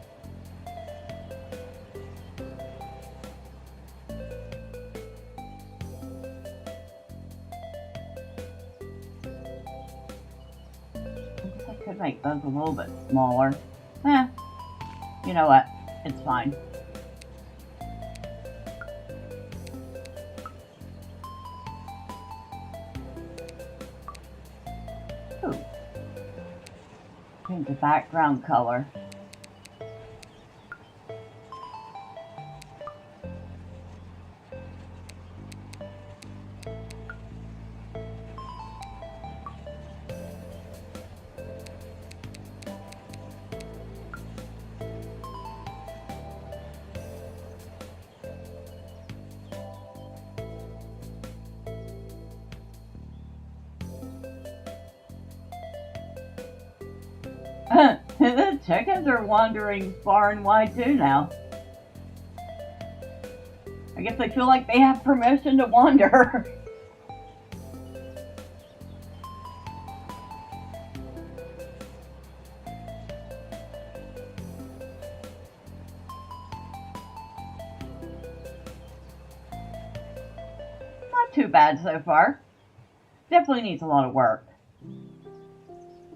I guess I could make those a little bit smaller. You know what? It's fine. Ooh. Change the background color. The chickens are wandering far and wide too now. I guess they feel like they have permission to wander. Not too bad so far. Definitely needs a lot of work.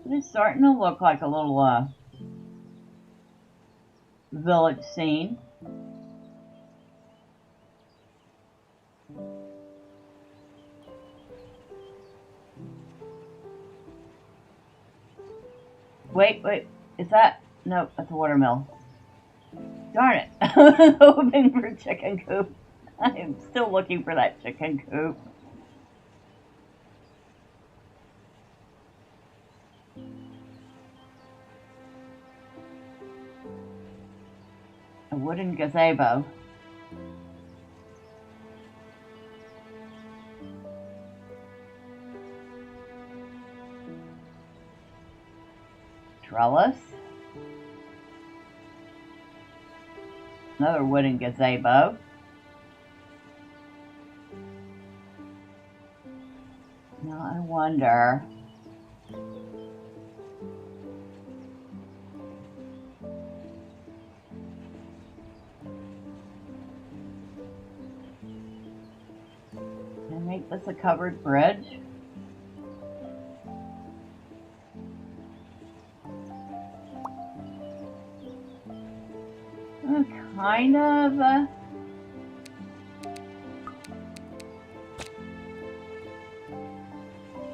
It's starting to look like a little village scene. Wait, is that? No, that's a watermill. Darn it. I was hoping for a chicken coop. I am still looking for that chicken coop. wooden gazebo. Trellis. Another wooden gazebo. Now I wonder. Can I make this a covered bridge? Kind of.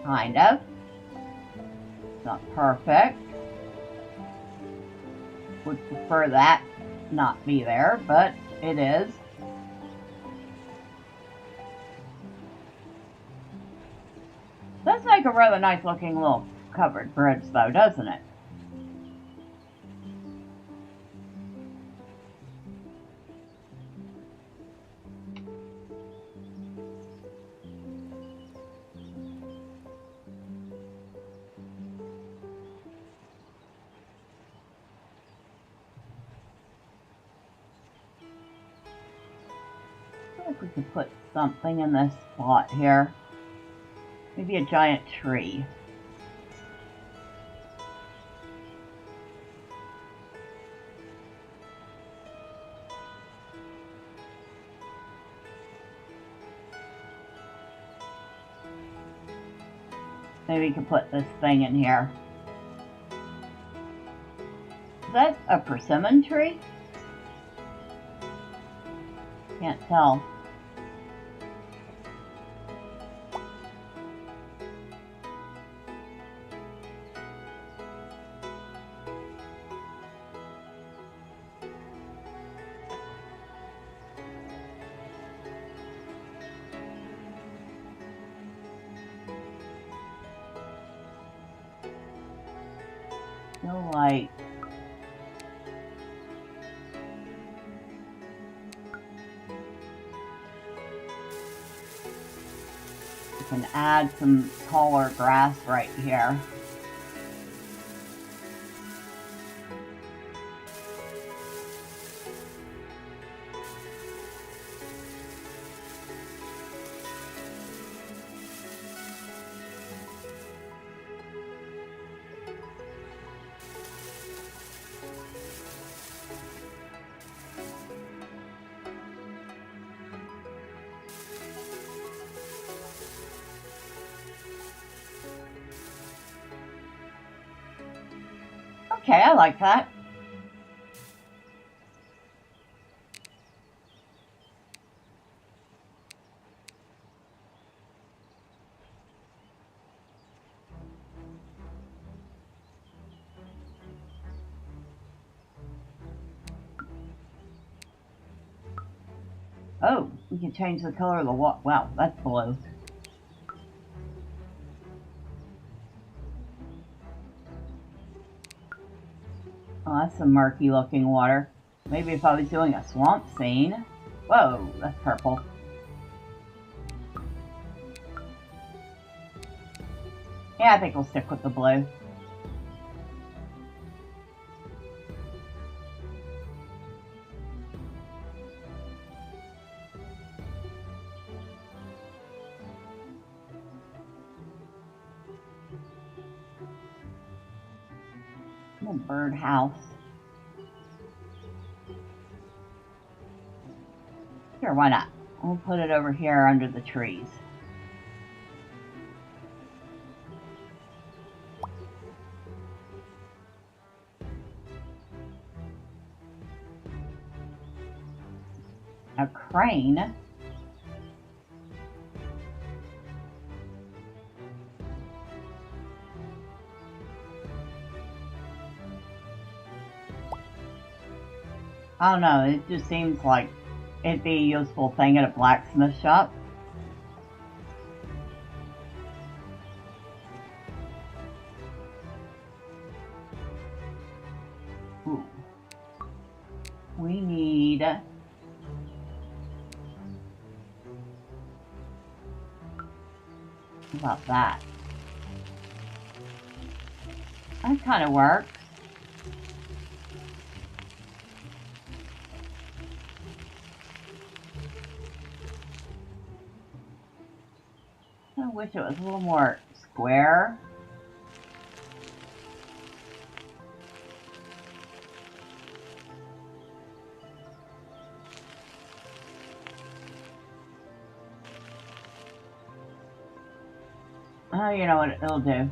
Kind of. Not perfect. Would prefer that not be there, but it is. Does make a rather nice looking little covered bridge though, doesn't it? I think we could put something in this spot here. Maybe a giant tree. Maybe we can put this thing in here. Is that a persimmon tree? Can't tell. No light. You can add some taller grass right here. Okay, I like that. Oh, we can change the color of the wall. Wow, that's blue. Oh, that's some murky looking water. Maybe if I was doing a swamp scene. Whoa, that's purple. Yeah, I think we'll stick with the blue. A birdhouse. Sure, why not? We'll put it over here under the trees. A crane. I don't know, it just seems like it'd be a useful thing at a blacksmith shop. Ooh. we need about that. That kind of works. I wish it was a little more square. Oh, you know what it'll do.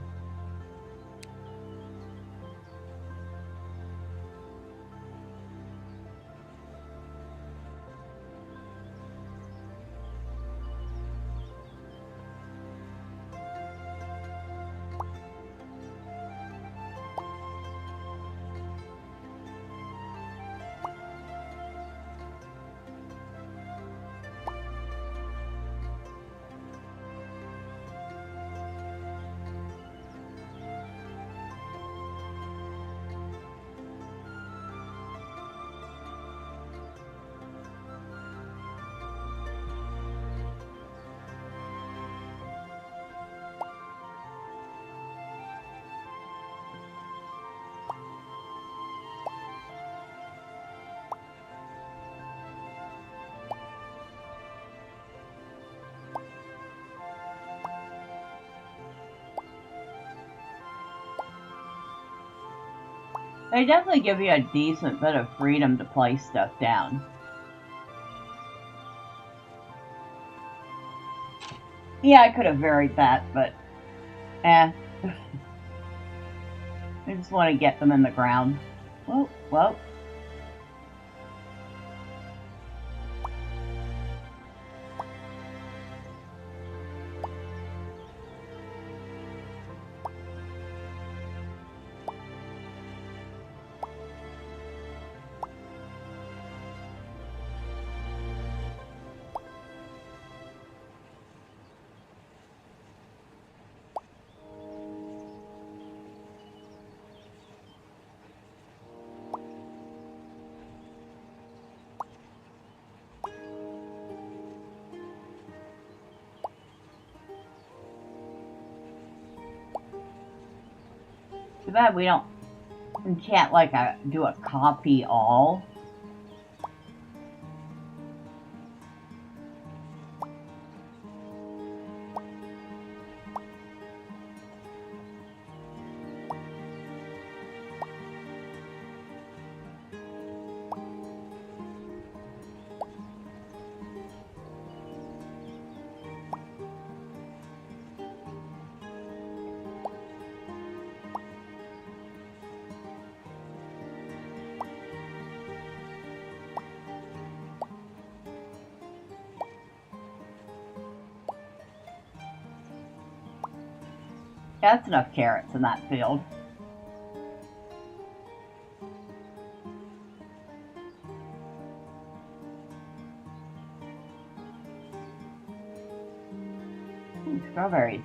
They definitely give you a decent bit of freedom to place stuff down. Yeah, I could have varied that, but I just want to get them in the ground. Whoa, whoa. Too bad we can't like do a copy all. That's enough carrots in that field. Strawberries.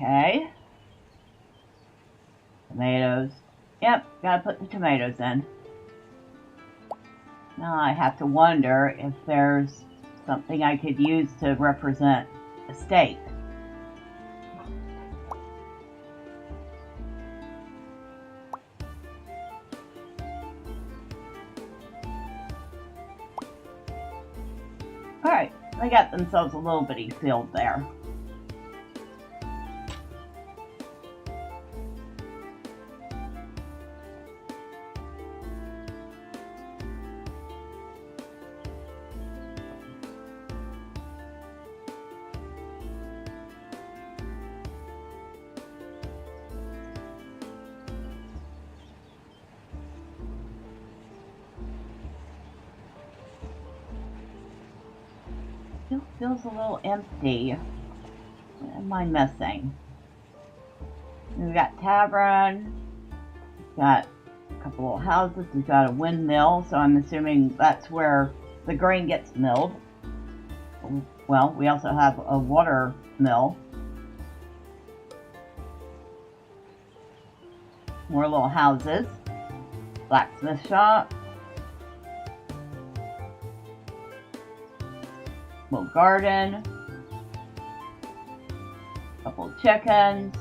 Okay. Tomatoes. Yep, gotta put the tomatoes in. Now I have to wonder if there's something I could use to represent a steak. Alright, they got themselves a little bitty field there. feels a little empty. What am I missing? We've got tavern. We've got a couple little houses. We've got a windmill, so I'm assuming that's where the grain gets milled. Well, we also have a water mill. More little houses. Blacksmith shop. Little garden. Couple of chickens.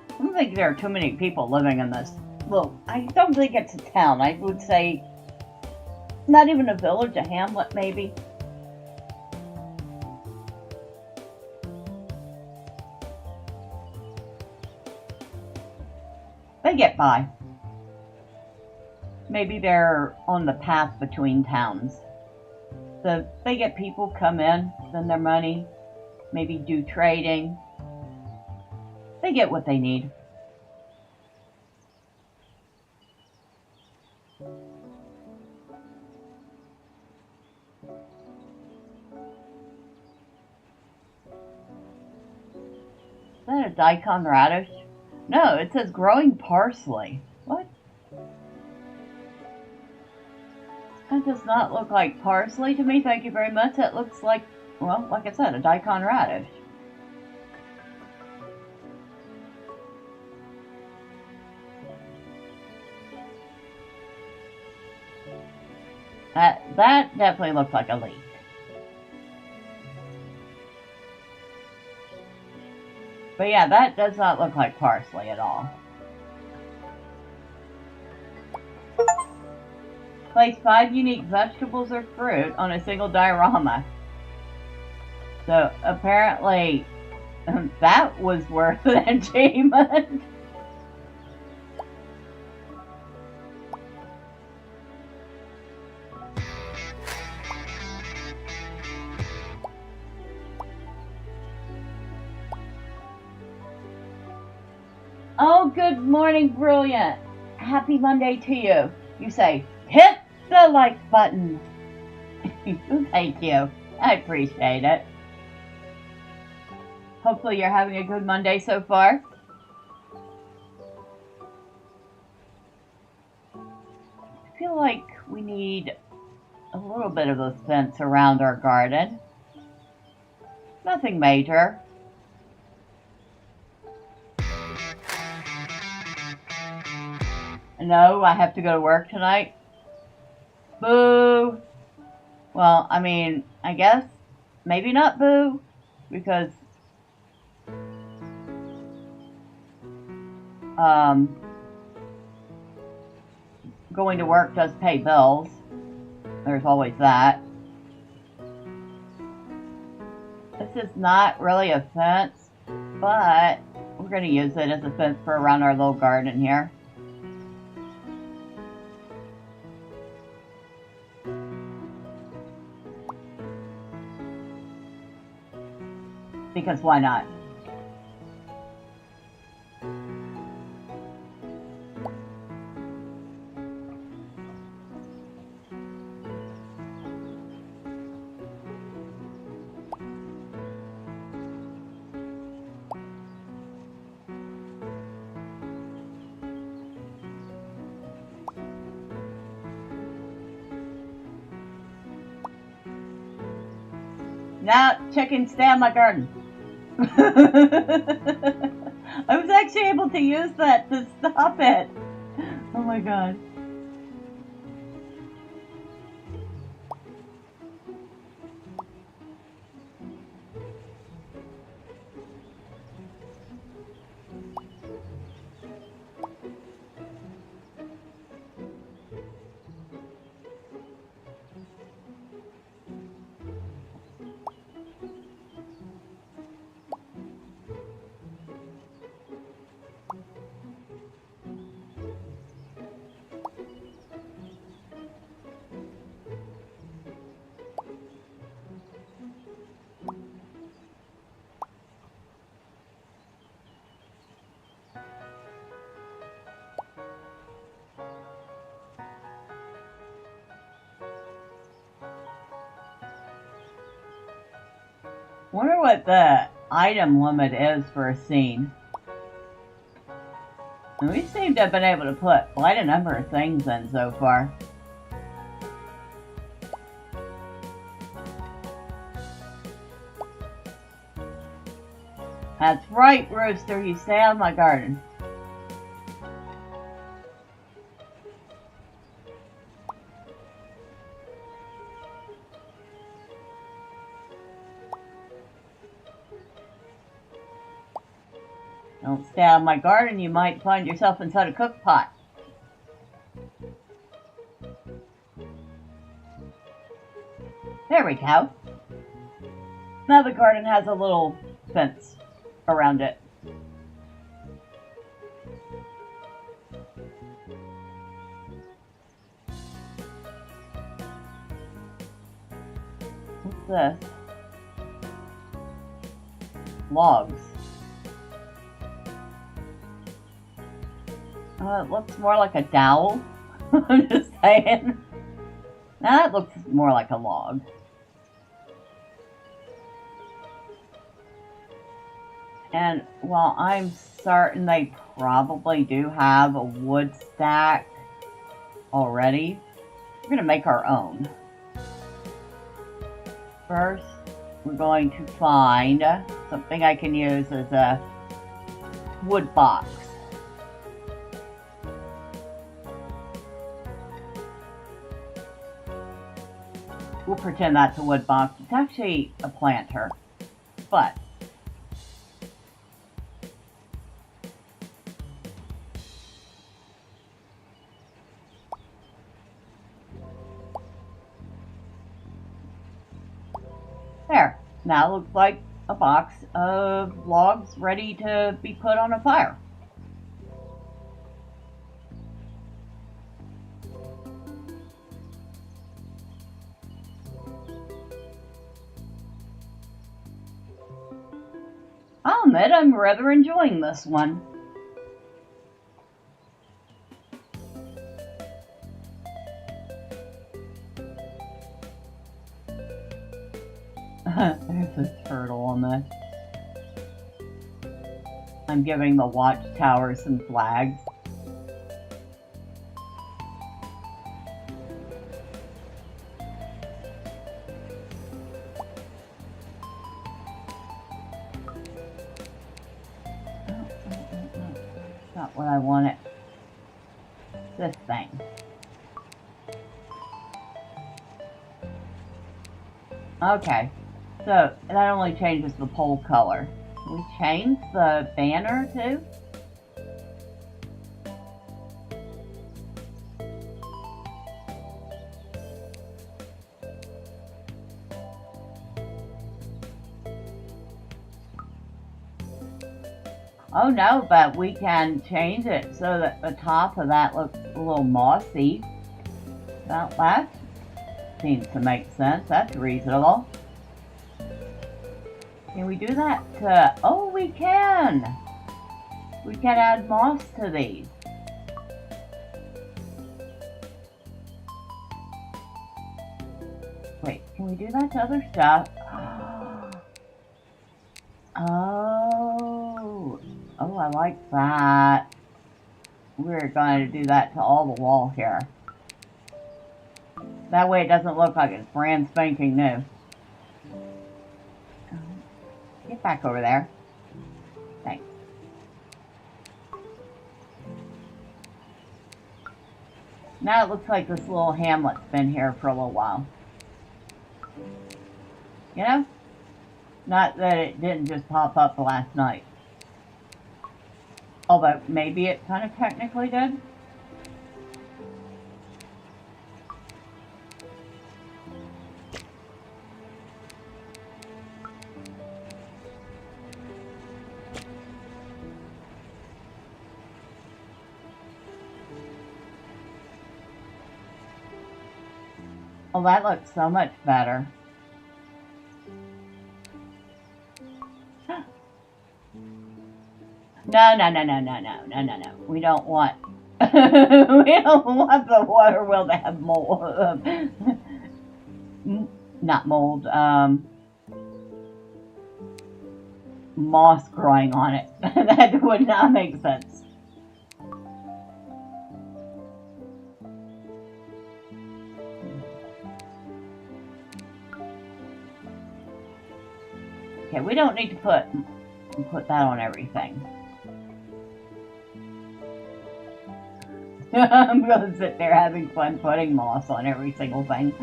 I don't think there are too many people living in this. Well, I don't think it's a town. I would say not even a village, a hamlet maybe. They get by. Maybe they're on the path between towns. So they get people come in, spend their money, maybe do trading. They get what they need. Is that a daikon radish? No, it says growing parsley. What? That does not look like parsley to me, thank you very much. It looks like, well, like I said, a daikon radish. That definitely looks like a leek. But yeah, that does not look like parsley at all. Place 5 unique vegetables or fruit on a single diorama. So apparently that was worth an achievement. Oh, good morning, Brilliant. Happy Monday to you. You say, hit the like button. Thank you. I appreciate it. Hopefully you're having a good Monday so far. I feel like we need a little bit of a fence around our garden. Nothing major. No, I have to go to work tonight. Boo! Well, I mean, I guess maybe not boo, because going to work does pay bills. There's always that. This is not really a fence, but we're going to use it as a fence for around our little garden here. Because why not? Now, chickens, stay on my garden. I was actually able to use that to stop it. Oh my god. Wonder what the item limit is for a scene. And we seem to have been able to put quite a number of things in so far. That's right, Rooster, you stay out of my garden. Don't stay out of my garden, you might find yourself inside a cook pot. There we go. Now the garden has a little fence around it. What's this? Logs. It looks more like a dowel. I'm just saying. Now that looks more like a log. And while I'm certain they probably do have a wood stack already, we're going to make our own. First, we're going to find something I can use as a wood box. We'll pretend that's a wood box. It's actually a planter, but there. Now it looks like a box of logs ready to be put on a fire. I'll admit I'm rather enjoying this one. There's a turtle on this. I'm giving the watchtower some flags. Not what I wanted. This thing. Okay, so that only changes the pole color. Can we change the banner too? Oh no, but we can change it so that the top of that looks a little mossy. Well, that seems to make sense. That's reasonable. Can we do that to... Oh, we can! We can add moss to these. Wait, can we do that to other stuff? Oh, I like that. We're going to do that to all the wall here. That way it doesn't look like it's brand spanking new. Get back over there. Thanks. Now it looks like this little hamlet's been here for a little while. You know? Not that it didn't just pop up last night. Although, maybe it kind of technically did. Oh, that looks so much better. No. We don't want... we don't want the water wheel to have mold. Not mold. moss growing on it. That would not make sense. Okay, we don't need to put that on everything. I'm gonna sit there having fun putting moss on every single thing.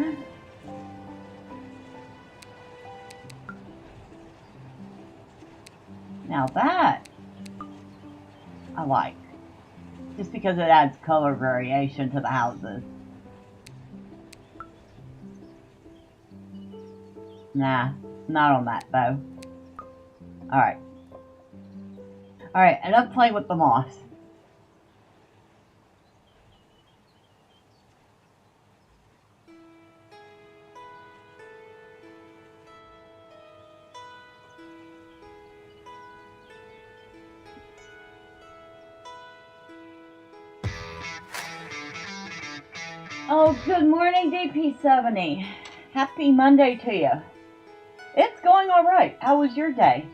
Now that I like, just because it adds color variation to the houses. Nah, not on that though. Alright. Alright, enough playing with the moss. Oh, good morning, DP70. Happy Monday to you. It's going all right. How was your day?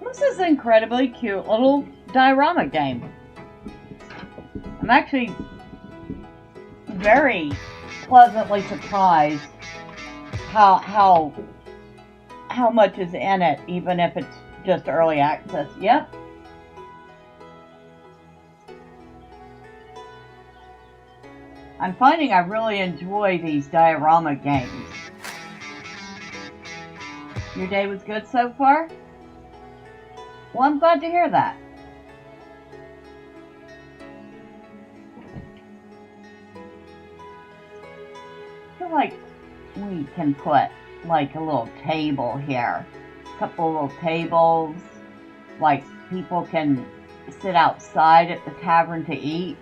This is an incredibly cute little diorama game. I'm actually very pleasantly surprised how much is in it, even if it's just early access. Yep. I'm finding I really enjoy these diorama games. Your day was good so far? Well, I'm glad to hear that. I feel like we can put like a little table here. A couple little tables. Like people can sit outside at the tavern to eat.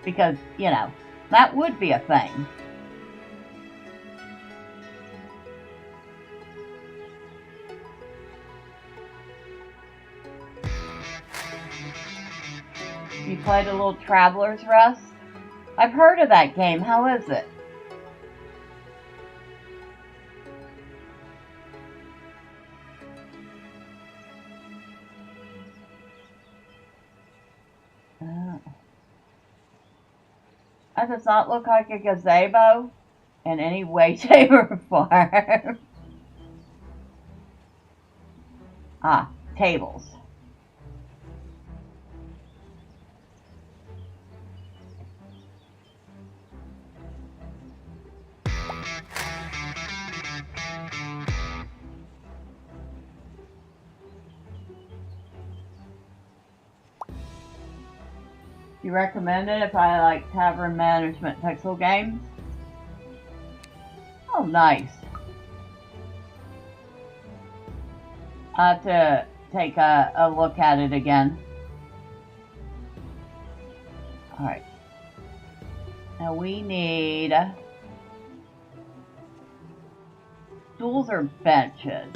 Because, you know, that would be a thing. You played a little Traveler's Rest? I've heard of that game. How is it? That does not look like a gazebo in any way, shape, or form. Ah, tables. You recommend it if I like tavern management pixel games? Oh, nice. I'll have to take a look at it again. Alright. Now we need stools or benches.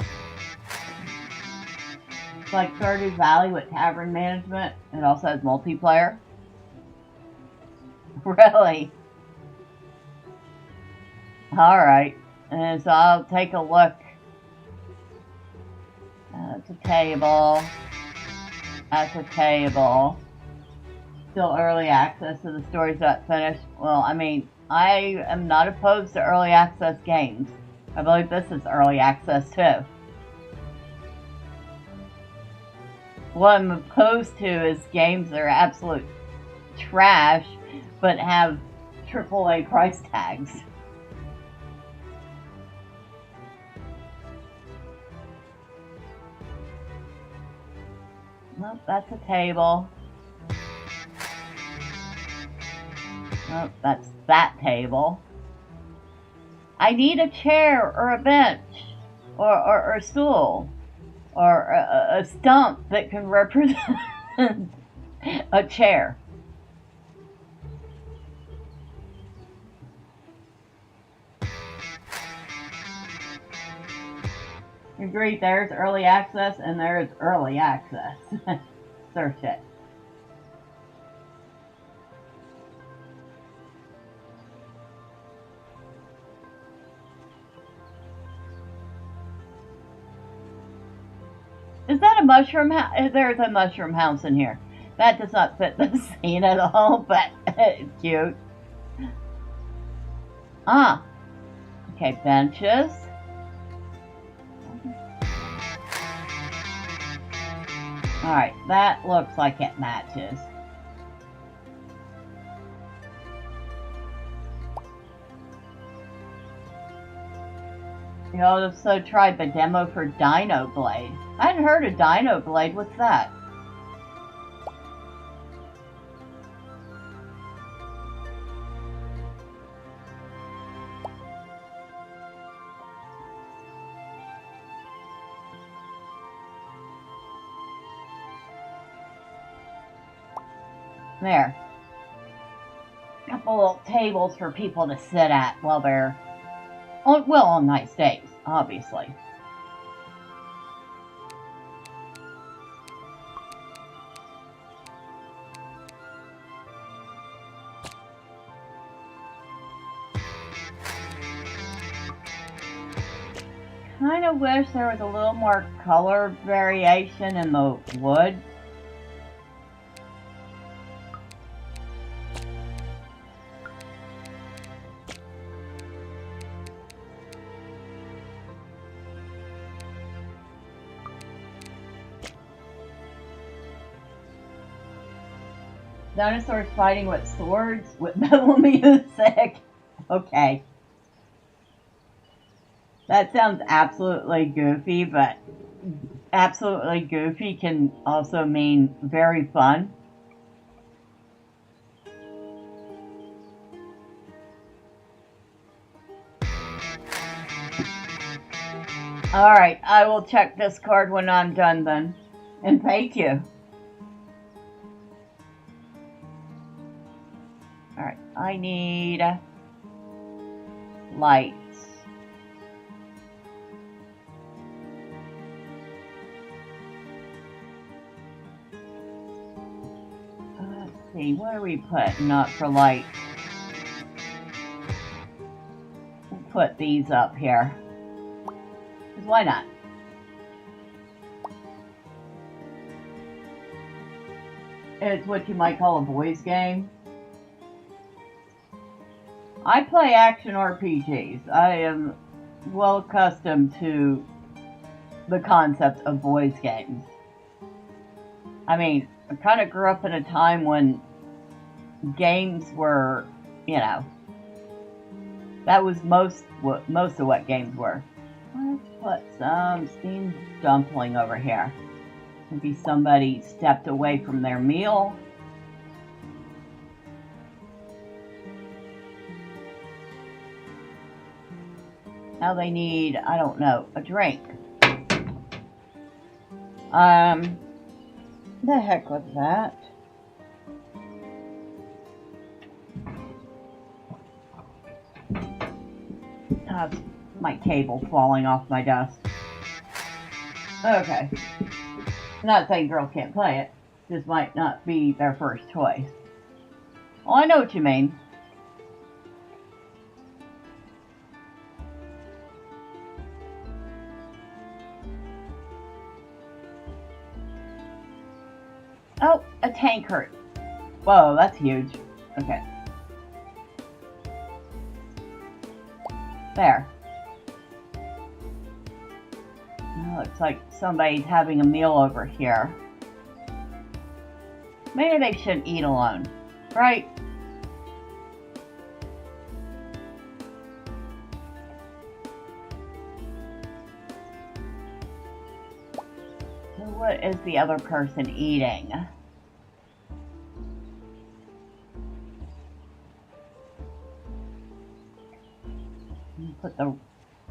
It's like Stardew Valley with tavern management. It also has multiplayer. Really? Alright. And so I'll take a look. That's a table. That's a table. Still early access, so the story's not finished. Well, I mean, I am not opposed to early access games. I believe this is early access too. What I'm opposed to is games that are absolute trash but have AAA price tags. Nope, that's a table. Nope, that's that table. I need a chair or a bench or a stool or a stump that can represent a chair. Agreed, there's early access and there's early access. Search it. Is that a mushroom house? There's a mushroom house in here. That does not fit the scene at all, but it's cute. Ah. Okay, benches. Alright, that looks like it matches. You also tried the demo for Dino Blade. I hadn't heard of Dino Blade. What's that? There. A couple little tables for people to sit at while they're on nice days, obviously. Kind of wish there was a little more color variation in the wood. Dinosaurs fighting with swords with metal music. Okay. That sounds absolutely goofy, but absolutely goofy can also mean very fun. Alright, I will check Discord when I'm done then. And thank you. Alright, I need lights. Let's see, what are we putting up for light? We'll put these up here. 'Cause why not? It's what you might call a boys' game. I play action RPGs. I am well accustomed to the concept of boys' games. I mean, I kind of grew up in a time when games were, you know, that was most of what games were. Let's put some steamed dumpling over here. Maybe somebody stepped away from their meal. Now they need, I don't know, a drink. The heck with that. That's my table falling off my desk. Okay. Not saying girls can't play it. This might not be their first choice. Well, I know what you mean. Oh, a tankard. Whoa, that's huge. Okay. There. Looks like somebody's having a meal over here. Maybe they shouldn't eat alone, right? So what is the other person eating? Put the...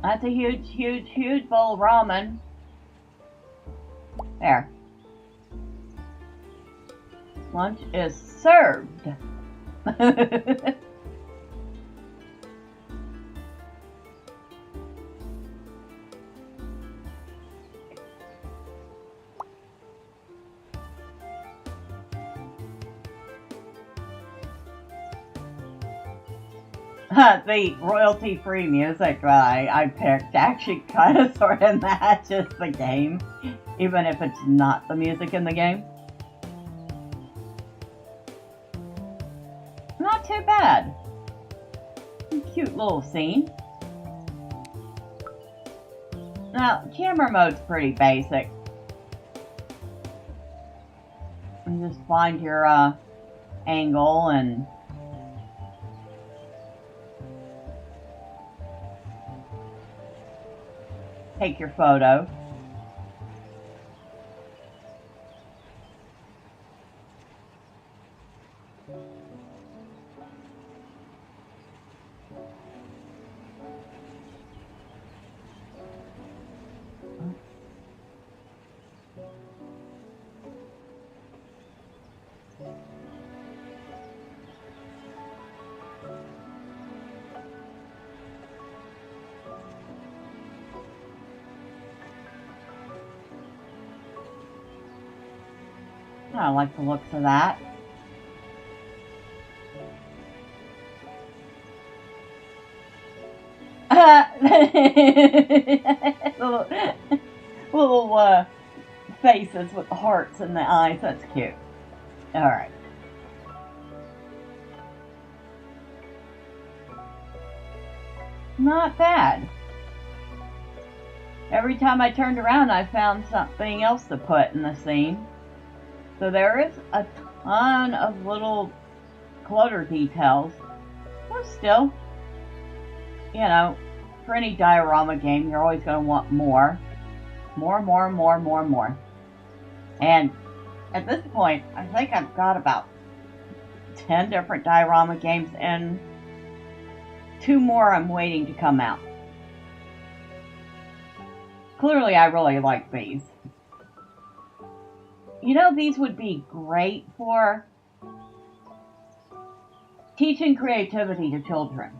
That's a huge, huge, huge bowl of ramen. There. Lunch is served. The royalty-free music that I picked actually kind of sort of matches the game. even if it's not the music in the game. Not too bad. Cute little scene. Now, camera mode's pretty basic. You just find your angle and take your photo. I like the looks of that. little faces with the hearts in the eyes. That's cute. Alright. Not bad. Every time I turned around, I found something else to put in the scene. So there is a ton of little clutter details. But still, you know, for any diorama game, you're always going to want more. More. And at this point, I think I've got about 10 different diorama games, and 2 more I'm waiting to come out. Clearly, I really like these. You know, these would be great for teaching creativity to children.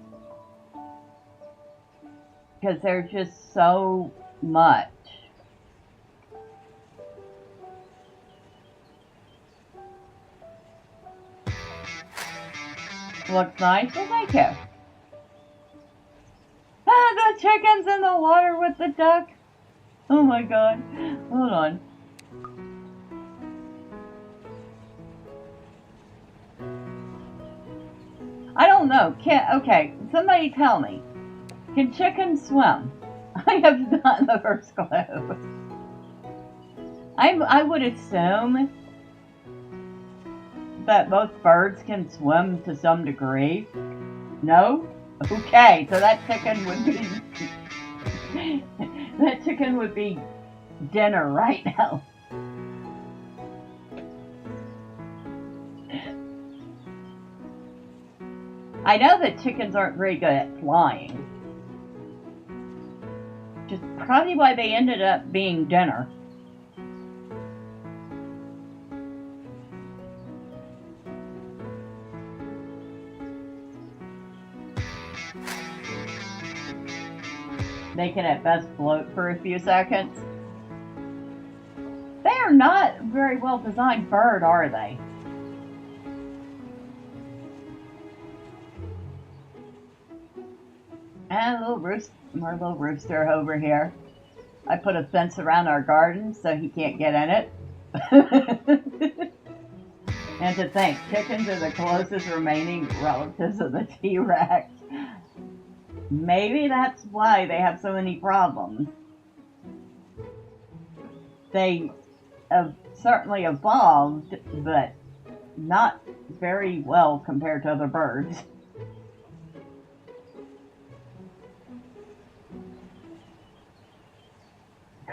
Because there's just so much. Looks nice. Well, thank you. Ah, the chicken's in the water with the duck. Oh my god. Hold on. I don't know. Okay, somebody tell me. Can chickens swim? I have not the first clue. I would assume that both birds can swim to some degree. No? Okay, so that chicken would be that chicken would be dinner right now. I know that chickens aren't very good at flying. Which is probably why they ended up being dinner. They can at best float for a few seconds. They are not a very well designed bird, are they? And a little rooster over here. I put a fence around our garden so he can't get in it. And to think, chickens are the closest remaining relatives of the T-Rex. Maybe that's why they have so many problems. They have certainly evolved, but not very well compared to other birds.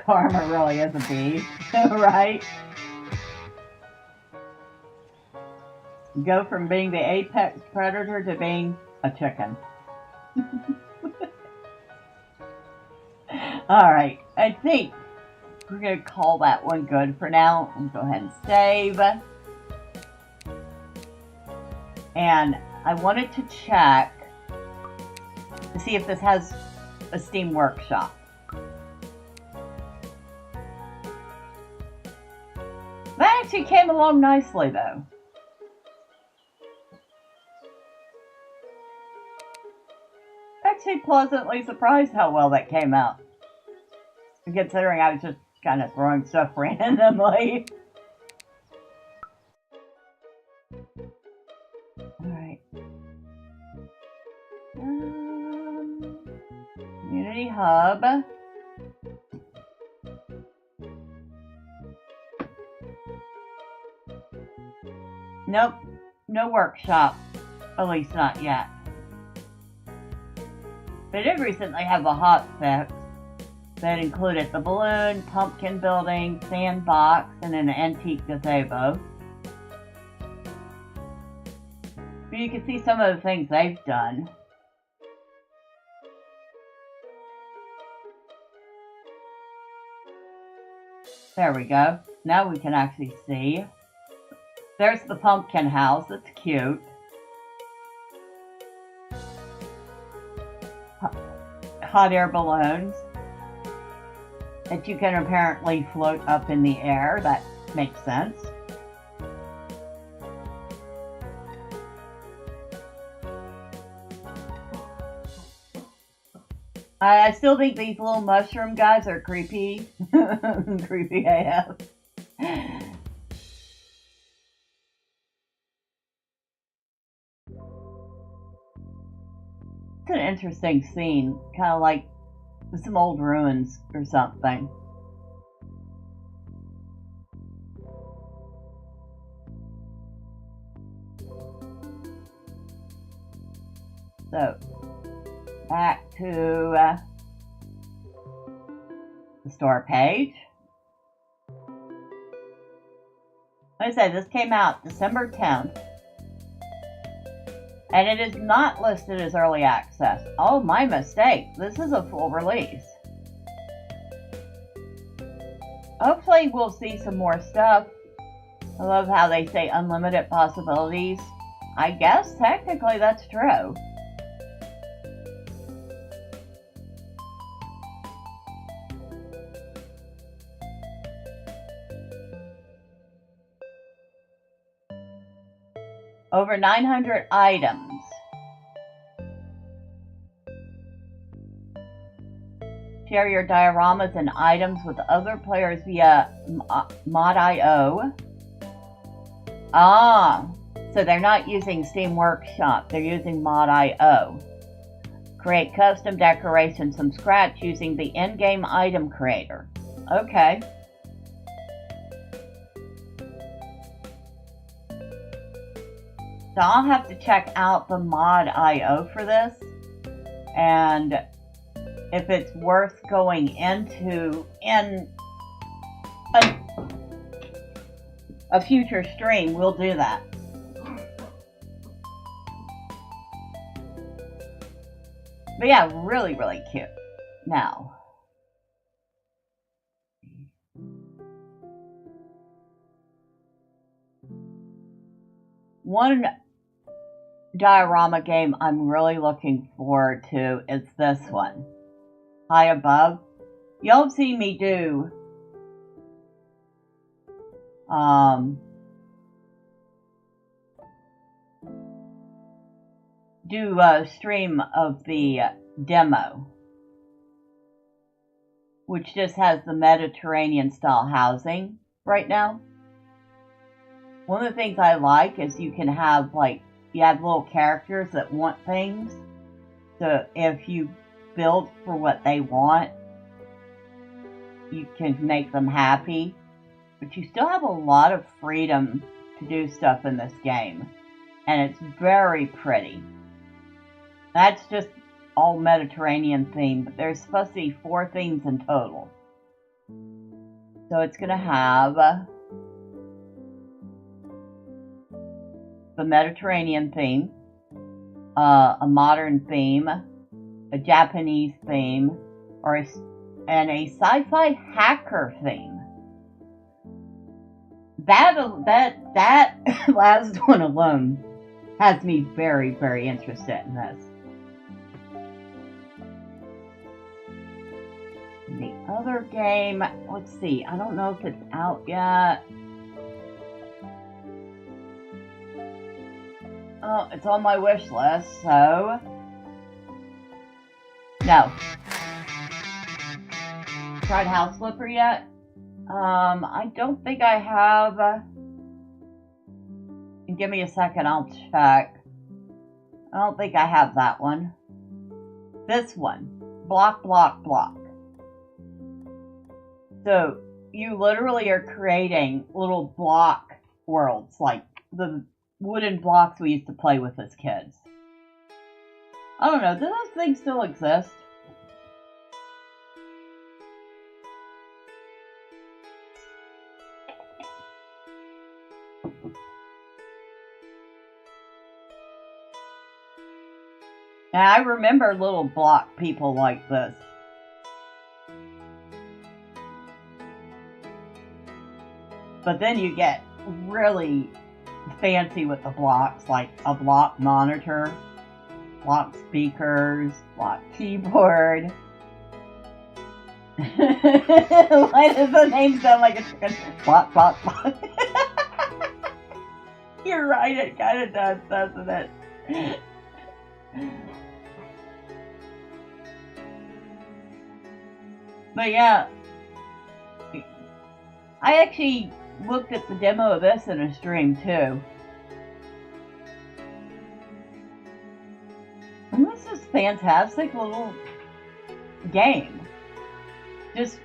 Karma really is a beast, right? Go from being the apex predator to being a chicken. Alright, I think we're going to call that one good for now. I'll go ahead and save. And I wanted to check to see if this has a Steam Workshop. That actually came along nicely, though. Actually pleasantly surprised how well that came out. Considering I was just kind of throwing stuff randomly. Alright. Community hub. Nope. No workshop. At least not yet. They did recently have a hot fix that included the balloon, pumpkin building, sandbox, and an antique gazebo. But you can see some of the things they've done. There we go. Now we can actually see. There's the pumpkin house. It's cute. Hot air balloons that you can apparently float up in the air. That makes sense. I still think these little mushroom guys are creepy. Creepy AF. It's an interesting scene. Kind of like some old ruins or something. So, back to the store page. Like I said, this came out December 10th. And it is not listed as early access. Oh, my mistake. This is a full release. Hopefully we'll see some more stuff. I love how they say unlimited possibilities. I guess technically that's true. Over 900 items. Share your dioramas and items with other players via mod.io. So they're not using Steam Workshop, they're using mod.io. Create custom decorations from scratch using the in-game item creator. Okay. So I'll have to check out the mod.io for this, and if it's worth going into in a future stream, we'll do that. But yeah, really, really cute. Now, one diorama game I'm really looking forward to is this one, High Above. Y'all have seen me do a stream of the demo, which just has the Mediterranean style housing right now. One of the things I like is you can have, like, you have little characters that want things. So if you build for what they want, you can make them happy. But you still have a lot of freedom to do stuff in this game. And it's very pretty. That's just all Mediterranean themed, but there's supposed to be 4 themes in total. So it's going to have the Mediterranean theme, a modern theme, a Japanese theme, and a sci-fi hacker theme. That last one alone has me very, very interested in this. The other game, let's see, I don't know if it's out yet. Oh, it's on my wish list, so no. Tried House Flipper yet? I don't think I have. Give me a second, I'll check. I don't think I have that one. This one. Block, block, block. So, you literally are creating little block worlds, like the wooden blocks we used to play with as kids. I don't know, do those things still exist? And I remember little block people like this. But then you get really fancy with the blocks, like a block monitor, block speakers, block keyboard. Why does the name sound like a chicken? Block, block, block. You're right, it kind of does, doesn't it? But yeah, I actually looked at the demo of this in a stream too. And this is a fantastic little game. Just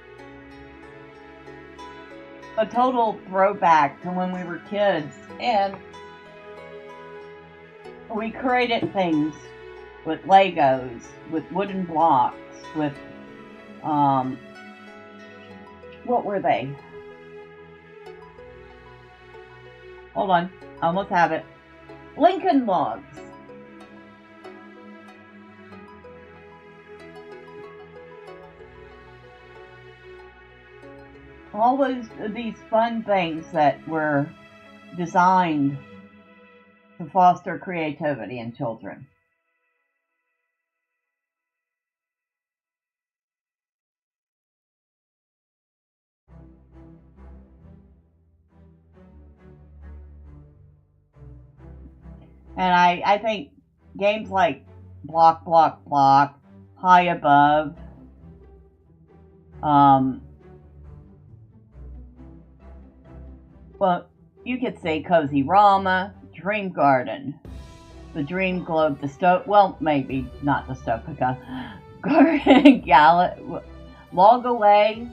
a total throwback to when we were kids. And we created things with Legos, with wooden blocks, with, what were they? Hold on, I almost have it. Lincoln logs. All these fun things that were designed to foster creativity in children. And I think games like Block, Block, Block, High Above, well, you could say Cozyrama, Dream Garden, the Dream Globe, well, maybe not Dystopia, Garden Log Away,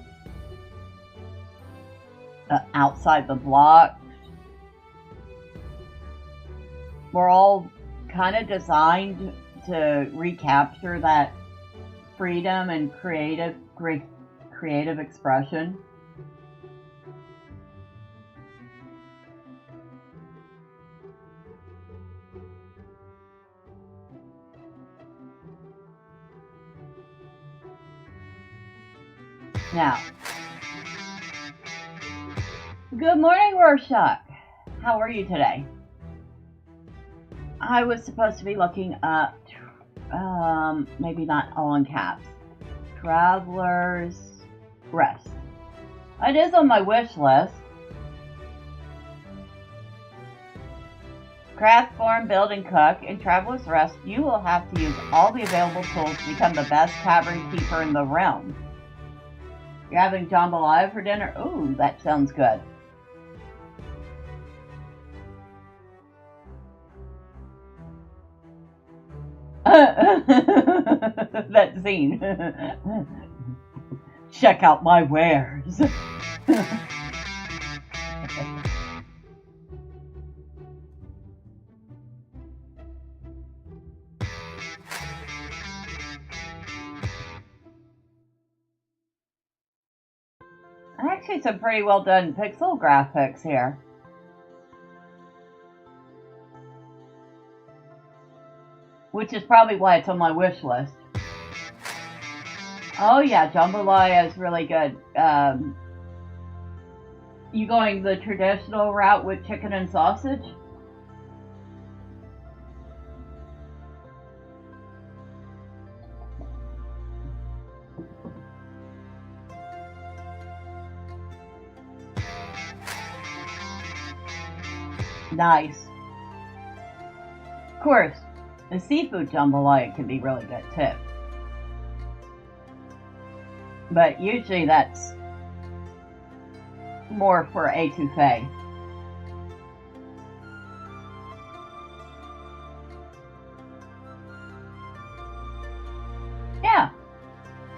Outside the Block. We're all kind of designed to recapture that freedom and creative expression. Now, good morning, Rorschach. How are you today? I was supposed to be looking up, maybe not all in caps, Traveler's Rest. It is on my wish list. Craft, farm, build, and cook. In Traveler's Rest, you will have to use all the available tools to become the best tavern keeper in the realm. You're having jambalaya for dinner? Ooh, that sounds good. That scene. Check out my wares. Actually, some pretty well done pixel graphics here. Which is probably why it's on my wish list. Oh yeah, jambalaya is really good. You going the traditional route with chicken and sausage? Nice. Of course, the seafood jambalaya can be really good too. But usually that's more for etouffee. Yeah.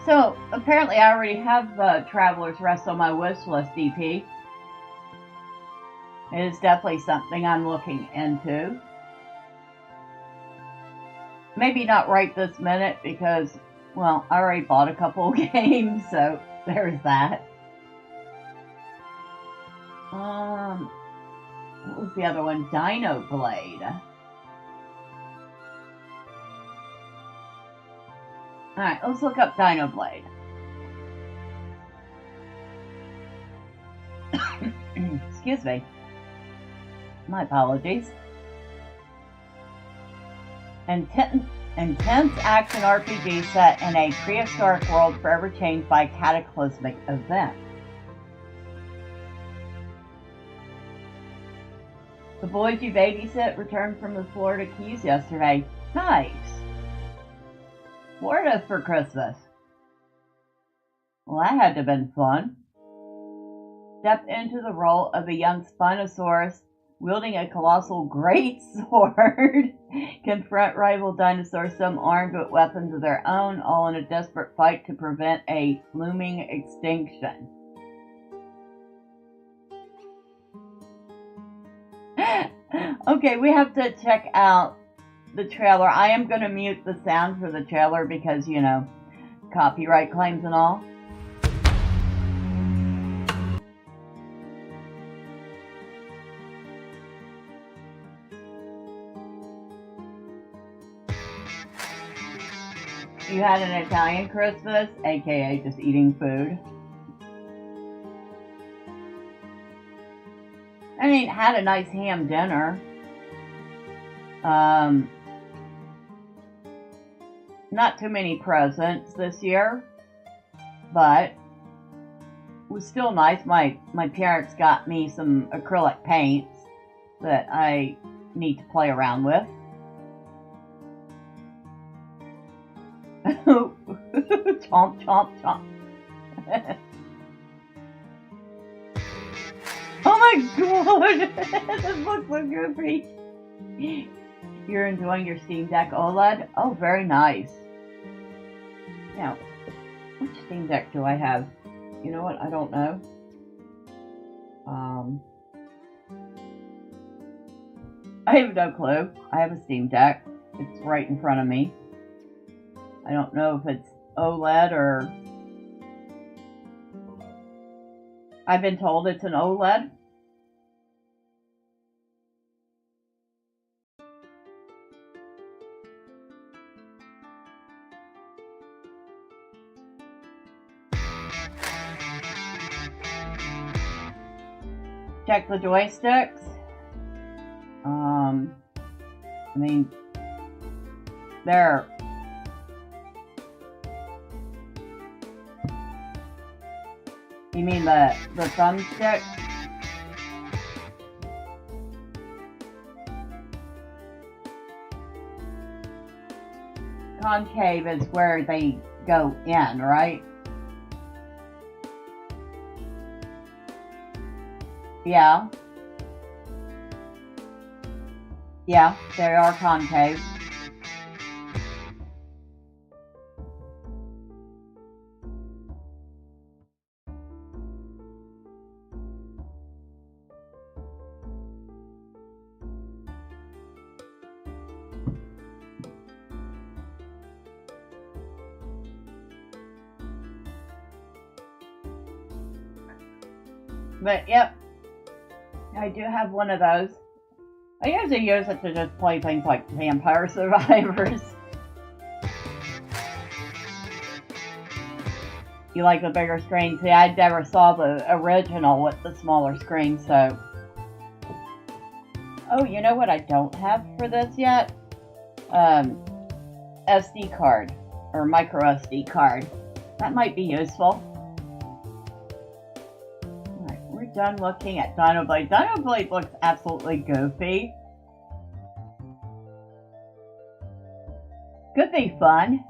So apparently I already have the Traveler's Rest on my wish list, DP. It is definitely something I'm looking into. Maybe not right this minute because, well, I already bought a couple of games, so there's that. What was the other one? Dino Blade. Alright, let's look up Dino Blade. Excuse me. My apologies. Intense action RPG set in a prehistoric world forever changed by a cataclysmic event. The boys you babysit returned from the Florida Keys yesterday. Nice. Florida for Christmas. Well, that had to have been fun. Step into the role of a young Spinosaurus wielding a colossal great sword. Confront rival dinosaurs, some armed with weapons of their own, all in a desperate fight to prevent a looming extinction. Okay, we have to check out the trailer. I am going to mute the sound for the trailer because, you know, copyright claims and all. You had an Italian Christmas, aka just eating food. I mean, had a nice ham dinner. Not too many presents this year, but it was still nice. My parents got me some acrylic paints that I need to play around with. Chomp, chomp, chomp. Oh my god! This looks so goofy. You're enjoying your Steam Deck OLED? Oh, very nice. Now, which Steam Deck do I have? You know what? I don't know. I have no clue. I have a Steam Deck. It's right in front of me. I don't know if it's OLED or... I've been told it's an OLED. Check the joysticks. I mean, they're... You mean the thumbstick? Concave is where they go in, right? Yeah. Yeah, they are concave. But yep, I do have one of those. I usually use it to just play things like Vampire Survivors. You like the bigger screen? See, I never saw the original with the smaller screen, so... Oh, you know what I don't have for this yet? SD card, or micro SD card. That might be useful. Alright, we're done looking at Dino Blade. Dino Blade looks absolutely goofy. Could be fun.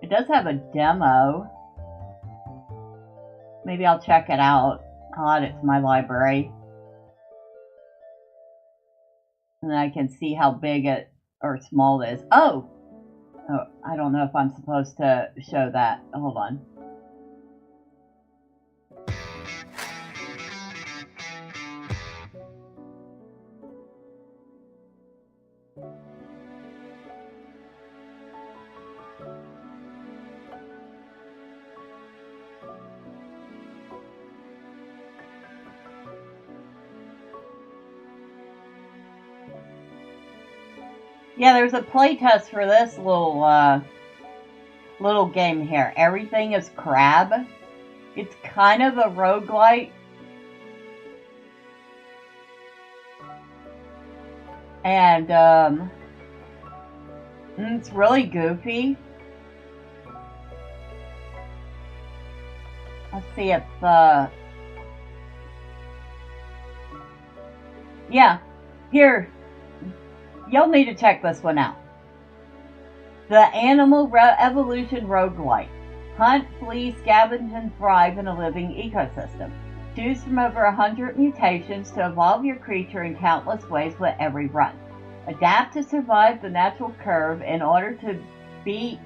It does have a demo. Maybe I'll check it out. add it to my library. And I can see how big it or small it is. Oh, I don't know if I'm supposed to show that. Hold on. Yeah, there's a playtest for this little game here. Everything is crab. It's kind of a roguelite. And it's really goofy. Let's see if yeah, here. You'll need to check this one out. The Animal Evolution Roguelite. Hunt, flee, scavenge, and thrive in a living ecosystem. Choose from over 100 mutations to evolve your creature in countless ways with every run. Adapt to survive the natural curve in order to beat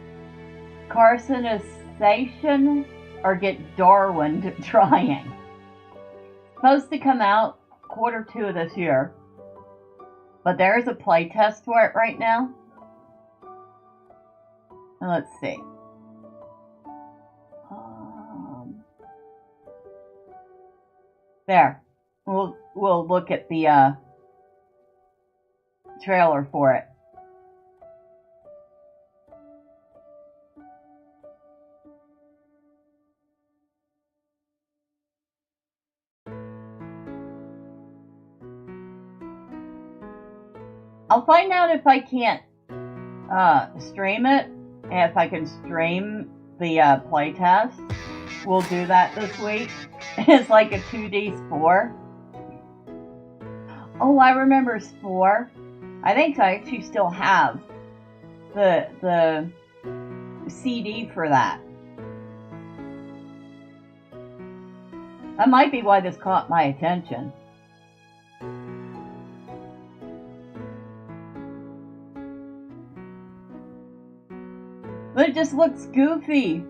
carcinization or get Darwin trying. Supposed to come out Q2 of this year. But there is a play test for it right now. And let's see. There. We'll look at the trailer for it. I'll find out if I can't stream it. And if I can stream the playtest, we'll do that this week. It's like a 2D Spore. Oh, I remember Spore. I think I actually still have the CD for that. That might be why this caught my attention. But it just looks goofy.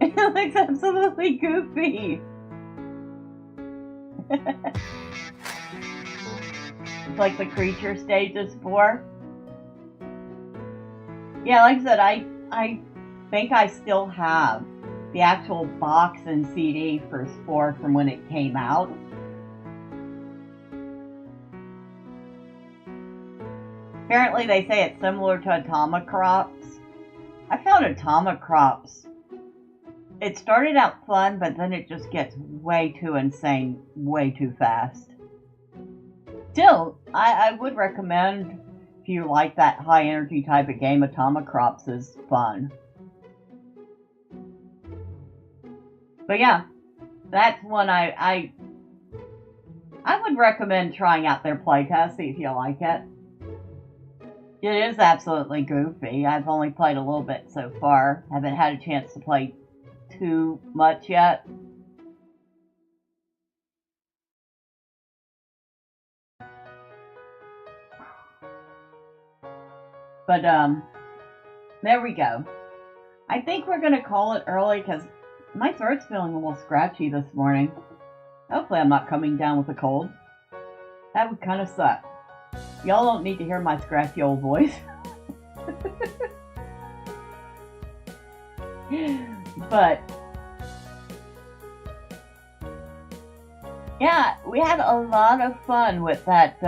It looks absolutely goofy. It's like the creature stage is for. Yeah, like I said, I think I still have the actual box and CD for Spore from when it came out. Apparently they say it's similar to Atomic Crops. I found Atomic Crops. It started out fun, but then it just gets way too insane, way too fast. Still, I would recommend, if you like that high energy type of game, Atomic Crops is fun. But yeah, that's one I would recommend trying out their playtest, see if you like it. It is absolutely goofy. I've only played a little bit so far. Haven't had a chance to play too much yet. But there we go. I think we're gonna call it early because my throat's feeling a little scratchy this morning. Hopefully I'm not coming down with a cold. That would kind of suck. Y'all don't need to hear my scratchy old voice. But yeah, we had a lot of fun with that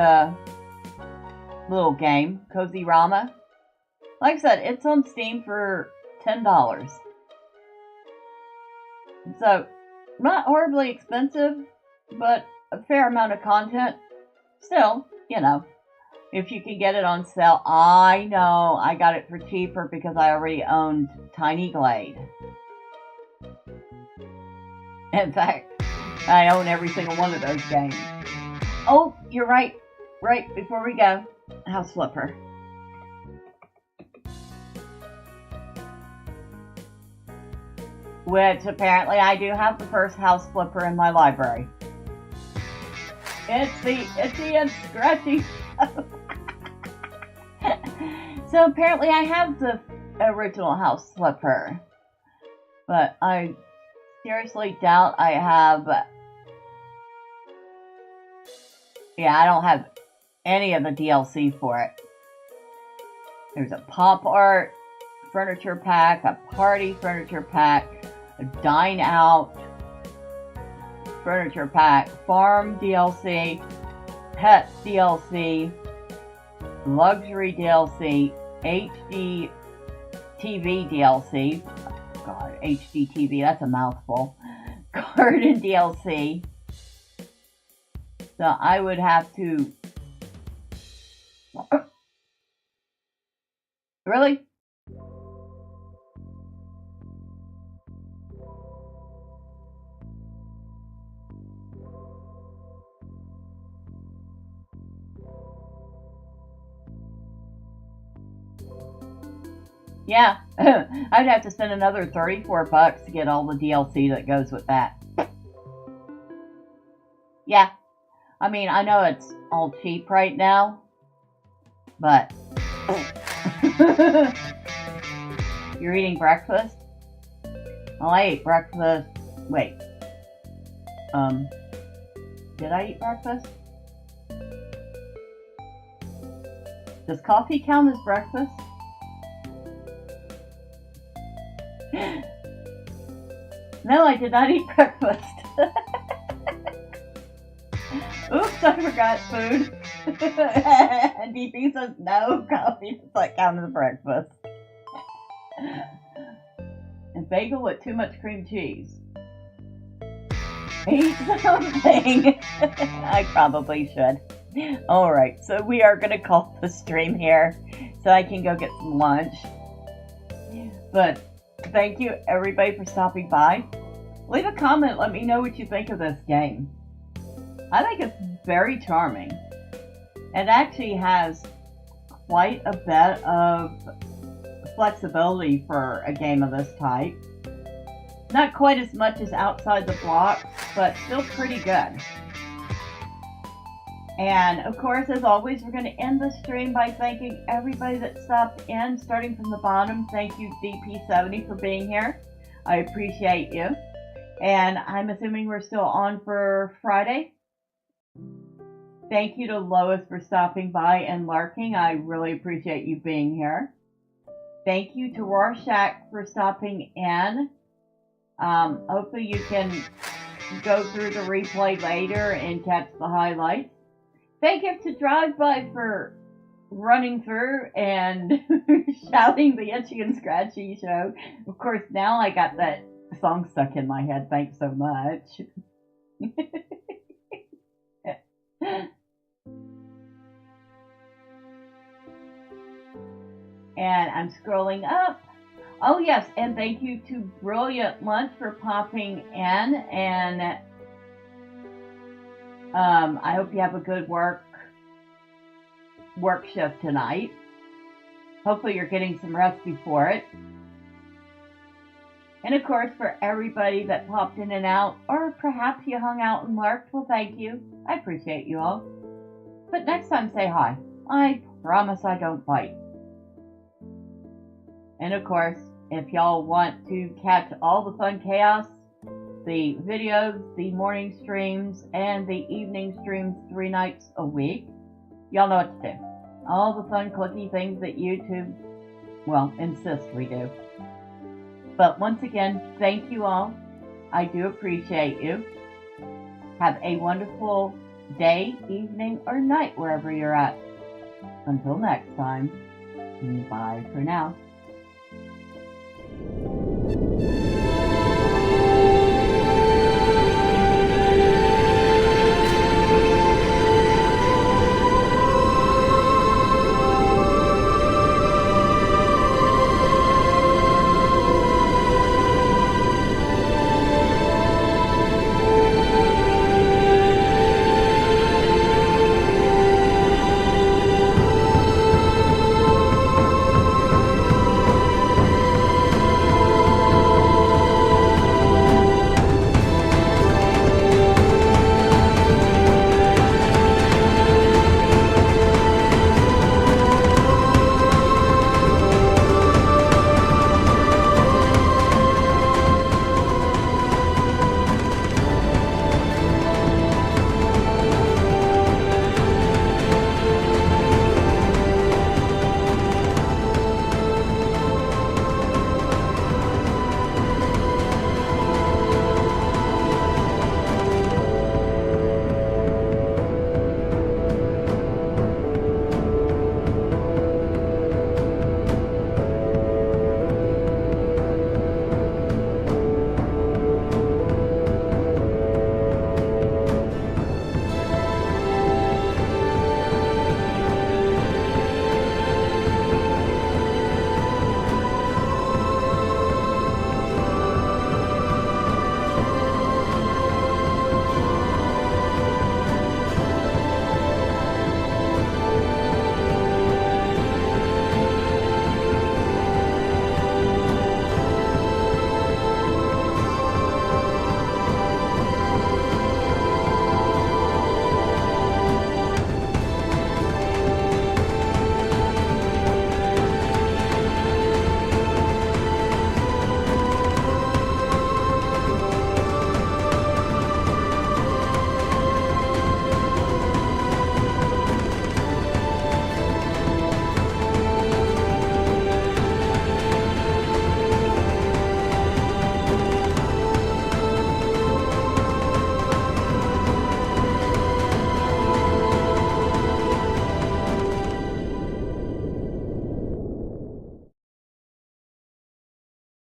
little game, Cozyrama. Like I said, it's on Steam for $10. So, not horribly expensive, but a fair amount of content. Still, you know, if you can get it on sale. I know I got it for cheaper because I already owned Tiny Glade. In fact, I own every single one of those games. Oh, you're right. Right before we go, House Flipper. Which apparently I do have the first House Flipper in my library. It's the itchy and scratchy. So apparently I have the original house flipper, but I seriously doubt I have. Yeah, I don't have any of the DLC for it. There's a pop art furniture pack, a party furniture pack, a dine out furniture pack, farm DLC, pet DLC, luxury DLC, HD TV DLC. God, HD TV, that's a mouthful. Garden DLC. So I would have to. Really? Yeah, I'd have to spend another $34 to get all the DLC that goes with that. Yeah, I mean, I know it's all cheap right now, but you're eating breakfast? Well, I ate breakfast. Wait. Did I eat breakfast? Does coffee count as breakfast? No, I did not eat breakfast. Oops, I forgot food. And DP says no, coffee does not count as breakfast. And bagel with too much cream cheese. Eat something. I probably should. Alright, so we are going to call the stream here so I can go get some lunch. But thank you everybody for stopping by. Leave a comment, let me know what you think of this game. I think it's very charming. It actually has quite a bit of flexibility for a game of this type. Not quite as much as Outside the Blocks, but still pretty good. And of course, as always, we're going to end the stream by thanking everybody that stopped in, starting from the bottom. Thank you, DP70, for being here. I appreciate you. And I'm assuming we're still on for Friday. Thank you to Lois for stopping by and lurking. I really appreciate you being here. Thank you to Rorschach for stopping in. Hopefully you can go through the replay later and catch the highlights. Thank you to Drive By for running through and shouting the Itchy and Scratchy show. Of course, now I got that song stuck in my head. Thanks so much. And I'm scrolling up. Oh yes, and thank you to Brilliant Lunch for popping in, and I hope you have a good work shift tonight. Hopefully you're getting some rest before it. And of course, for everybody that popped in and out, or perhaps you hung out and lurked, well, thank you. I appreciate you all. But next time, say hi. I promise I don't bite. And of course, if y'all want to catch all the fun chaos, the videos, the morning streams, and the evening streams 3 nights a week, y'all know what to do. All the fun clicky things that YouTube, well, insists we do. But once again, thank you all. I do appreciate you. Have a wonderful day, evening, or night wherever you're at. Until next time, bye for now.